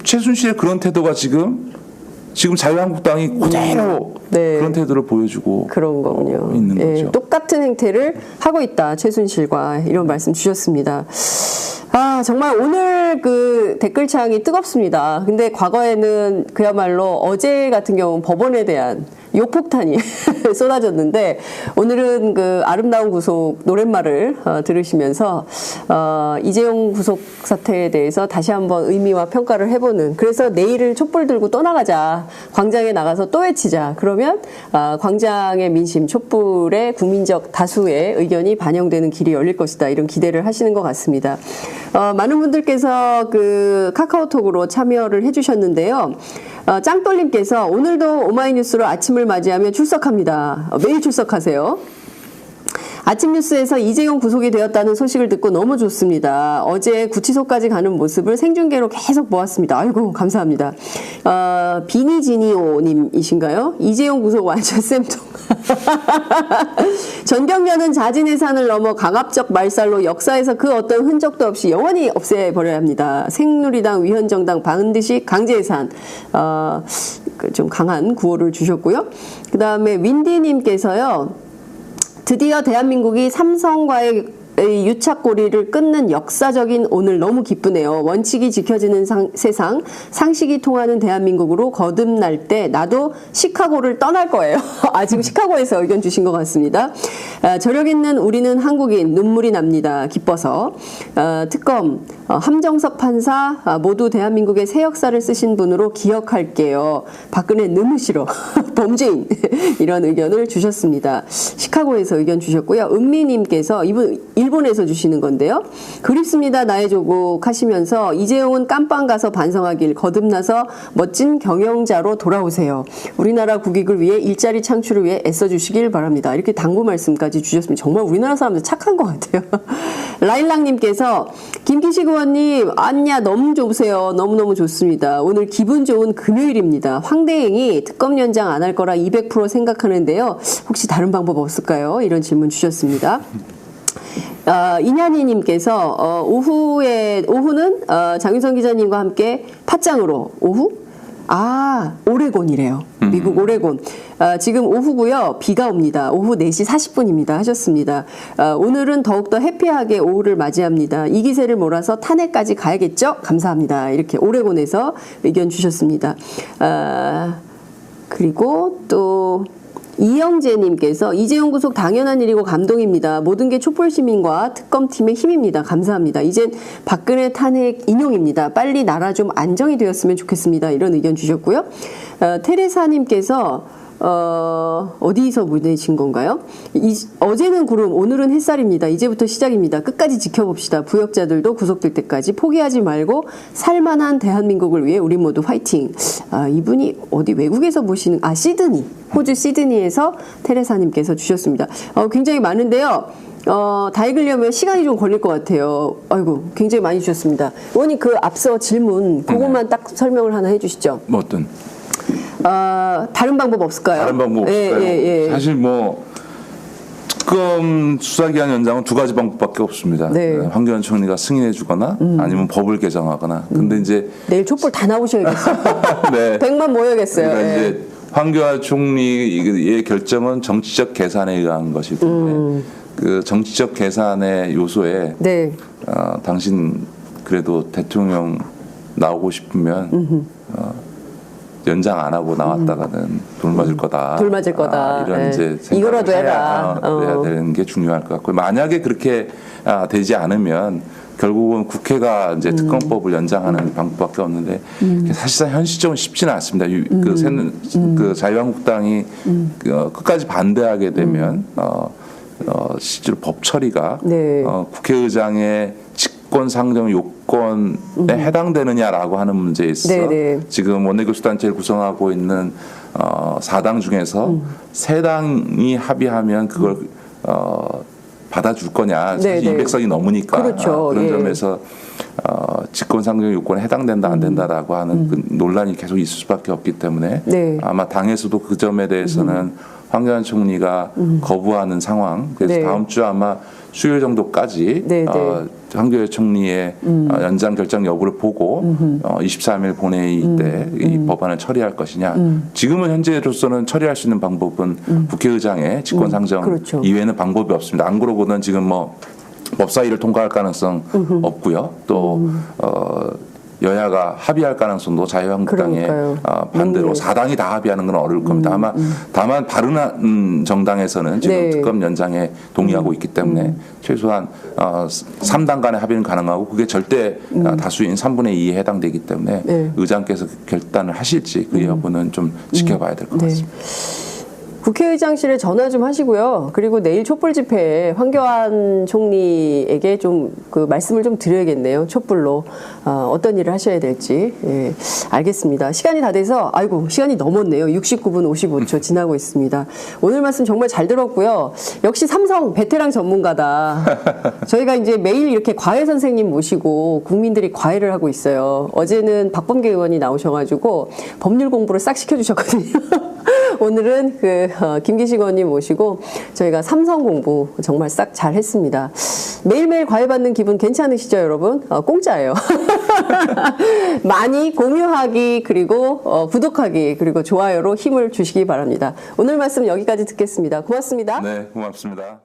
[SPEAKER 2] 최순실의 그런 태도가 지금 자유한국당이 그대로 그런 태도를 보여주고
[SPEAKER 1] 그런 거군요.
[SPEAKER 2] 있는 거죠.
[SPEAKER 1] 똑같은 행태를 하고 있다. 최순실과 이런 말씀 주셨습니다. 정말 오늘 그 댓글창이 뜨겁습니다. 근데 과거에는 그야말로 어제 같은 경우는 법원에 대한 욕폭탄이 쏟아졌는데 오늘은 그 아름다운 구속 노랫말을 들으시면서 이재용 구속 사태에 대해서 다시 한번 의미와 평가를 해보는 그래서 내일을 촛불 들고 떠나가자 광장에 나가서 또 외치자 그러면 광장의 민심 촛불의 국민적 다수의 의견이 반영되는 길이 열릴 것이다 이런 기대를 하시는 것 같습니다. 많은 분들께서 그 카카오톡으로 참여를 해주셨는데요. 짱돌님께서 오늘도 오마이뉴스로 아침을 맞이하며 출석합니다. 매일 출석하세요. 아침 뉴스에서 이재용 구속이 되었다는 소식을 듣고 너무 좋습니다. 어제 구치소까지 가는 모습을 생중계로 계속 보았습니다. 아이고 감사합니다. 비니지니오님이신가요? 이재용 구속 완전 쌤통. 전경련은 자진의 산을 넘어 강압적 말살로 역사에서 그 어떤 흔적도 없이 영원히 없애버려야 합니다. 새누리당 위헌정당 반드시 강제해산. 좀 강한 구호를 주셨고요. 그 다음에 윈디님께서요. 드디어 대한민국이 삼성과의 의 유착고리를 끊는 역사적인 오늘 너무 기쁘네요. 원칙이 지켜지는 세상, 상식이 통하는 대한민국으로 거듭날 때 나도 시카고를 떠날 거예요. 지금 시카고에서 의견 주신 것 같습니다. 저력 있는 우리는 한국인 눈물이 납니다. 기뻐서. 특검, 함정석 판사 모두 대한민국의 새 역사를 쓰신 분으로 기억할게요. 박근혜 너무 싫어. 범죄인. 이런 의견을 주셨습니다. 시카고에서 의견 주셨고요. 은미님께서 이분 일본에서 주시는 건데요. 그립습니다. 나의 조국 하시면서 이재용은 깜빵 가서 반성하길 거듭나서 멋진 경영자로 돌아오세요. 우리나라 국익을 위해 일자리 창출을 위해 애써주시길 바랍니다. 이렇게 당부 말씀까지 주셨습니다. 정말 우리나라 사람들 착한 것 같아요. 라일락님께서 김기식 의원님 안냐 너무 좋으세요. 너무너무 좋습니다. 오늘 기분 좋은 금요일입니다. 황대행이 특검 연장 안 할 거라 200% 생각하는데요. 혹시 다른 방법 없을까요? 이런 질문 주셨습니다. 이냐니님께서 오후는 장윤선 기자님과 함께 팟짱으로 오후? 오레곤이래요. 미국 오레곤. 지금 오후고요. 비가 옵니다. 오후 4시 40분입니다. 하셨습니다. 오늘은 더욱더 해피하게 오후를 맞이합니다. 이 기세를 몰아서 탄핵까지 가야겠죠? 감사합니다. 이렇게 오레곤에서 의견 주셨습니다. 그리고 또 이영재님께서 이재용 구속 당연한 일이고 감동입니다. 모든 게 촛불시민과 특검팀의 힘입니다. 감사합니다. 이젠 박근혜 탄핵 인용입니다. 빨리 나라 좀 안정이 되었으면 좋겠습니다. 이런 의견 주셨고요. 테레사님께서 어디서 보내신 건가요? 어제는 구름, 오늘은 햇살입니다. 이제부터 시작입니다. 끝까지 지켜봅시다. 부역자들도 구속될 때까지 포기하지 말고 살만한 대한민국을 위해 우리 모두 화이팅. 이분이 어디 외국에서 보시는, 시드니. 호주 시드니에서 테레사님께서 주셨습니다. 굉장히 많은데요. 다 읽으려면 시간이 좀 걸릴 것 같아요. 아이고, 굉장히 많이 주셨습니다. 의원님, 그 앞서 질문, 그것만 딱 설명을 하나 해주시죠.
[SPEAKER 2] 뭐 어떤?
[SPEAKER 1] 다른 방법 없을까요?
[SPEAKER 2] 다른 방법 없을까요? 사실 뭐 특검 수사기한 연장은 두 가지 방법밖에 없습니다. 황교안 총리가 승인해주거나 아니면 법을 개정하거나. 근데 이제
[SPEAKER 1] 내일 촛불 다 나오셔야겠어요.
[SPEAKER 2] 네.
[SPEAKER 1] 100만 모여야겠어요.
[SPEAKER 2] 그러니까 이제 황교안 총리의 결정은 정치적 계산에 의한 것이기 때문에 그 정치적 계산의 요소에 당신 그래도 대통령 나오고 싶으면 연장 안 하고 나왔다가는 돌 맞을 거다.
[SPEAKER 1] 돌 맞을 거다.
[SPEAKER 2] 이런 이제
[SPEAKER 1] 이거라도 해라.
[SPEAKER 2] 해야 되는 게 중요할 것 같고 만약에 그렇게 되지 않으면 결국은 국회가 이제 특검법을 연장하는 방법밖에 없는데 사실상 현실적으로 쉽지는 않습니다. 그 자유한국당이 끝까지 반대하게 되면 실제로 법 처리가 국회의장의 직권 상정 요건에 해당되느냐라고 하는 문제에 있어서 지금 원내교수단체를 구성하고 있는 4당 중에서 3당이 합의하면 그걸 받아줄 거냐. 사실 200석이 넘으니까.
[SPEAKER 1] 그렇죠.
[SPEAKER 2] 그런 점에서 직권 상정 요건에 해당된다 안 된다라고 하는 그 논란이 계속 있을 수밖에 없기 때문에 아마 당에서도 그 점에 대해서는 황교안 총리가 거부하는 상황. 그래서 다음 주 아마 수요일 정도까지 황교안 총리의 연장 결정 여부를 보고 23일 본회의 때 이 법안을 처리할 것이냐. 지금은 현재로서는 처리할 수 있는 방법은 국회의장의 직권상정 이외에는 방법이 없습니다. 안 그러고는 지금 뭐 법사위를 통과할 가능성 없고요. 또 여야가 합의할 가능성도 자유한국당의 반대로 4당이 다 합의하는 건 어려울 겁니다. 다만 바른 정당에서는 지금 특검 연장에 동의하고 있기 때문에 최소한 3당 간의 합의는 가능하고 그게 절대 다수인 3분의 2에 해당되기 때문에 의장께서 결단을 하실지 그 여부는 좀 지켜봐야 될 것 같습니다.
[SPEAKER 1] 국회의장실에 전화 좀 하시고요. 그리고 내일 촛불 집회에 황교안 총리에게 좀 그 말씀을 좀 드려야겠네요. 촛불로 어떤 일을 하셔야 될지. 알겠습니다. 시간이 다 돼서 시간이 넘었네요. 69분 55초 지나고 있습니다. 오늘 말씀 정말 잘 들었고요. 역시 삼성 베테랑 전문가다. 저희가 이제 매일 이렇게 과외 선생님 모시고 국민들이 과외를 하고 있어요. 어제는 박범계 의원이 나오셔가지고 법률 공부를 싹 시켜주셨거든요. 오늘은 김기식 의원님 모시고 저희가 삼성 공부 정말 싹 잘 했습니다. 매일매일 과외받는 기분 괜찮으시죠, 여러분? 공짜예요. 많이 공유하기, 그리고 구독하기, 그리고 좋아요로 힘을 주시기 바랍니다. 오늘 말씀 여기까지 듣겠습니다. 고맙습니다.
[SPEAKER 2] 네, 고맙습니다.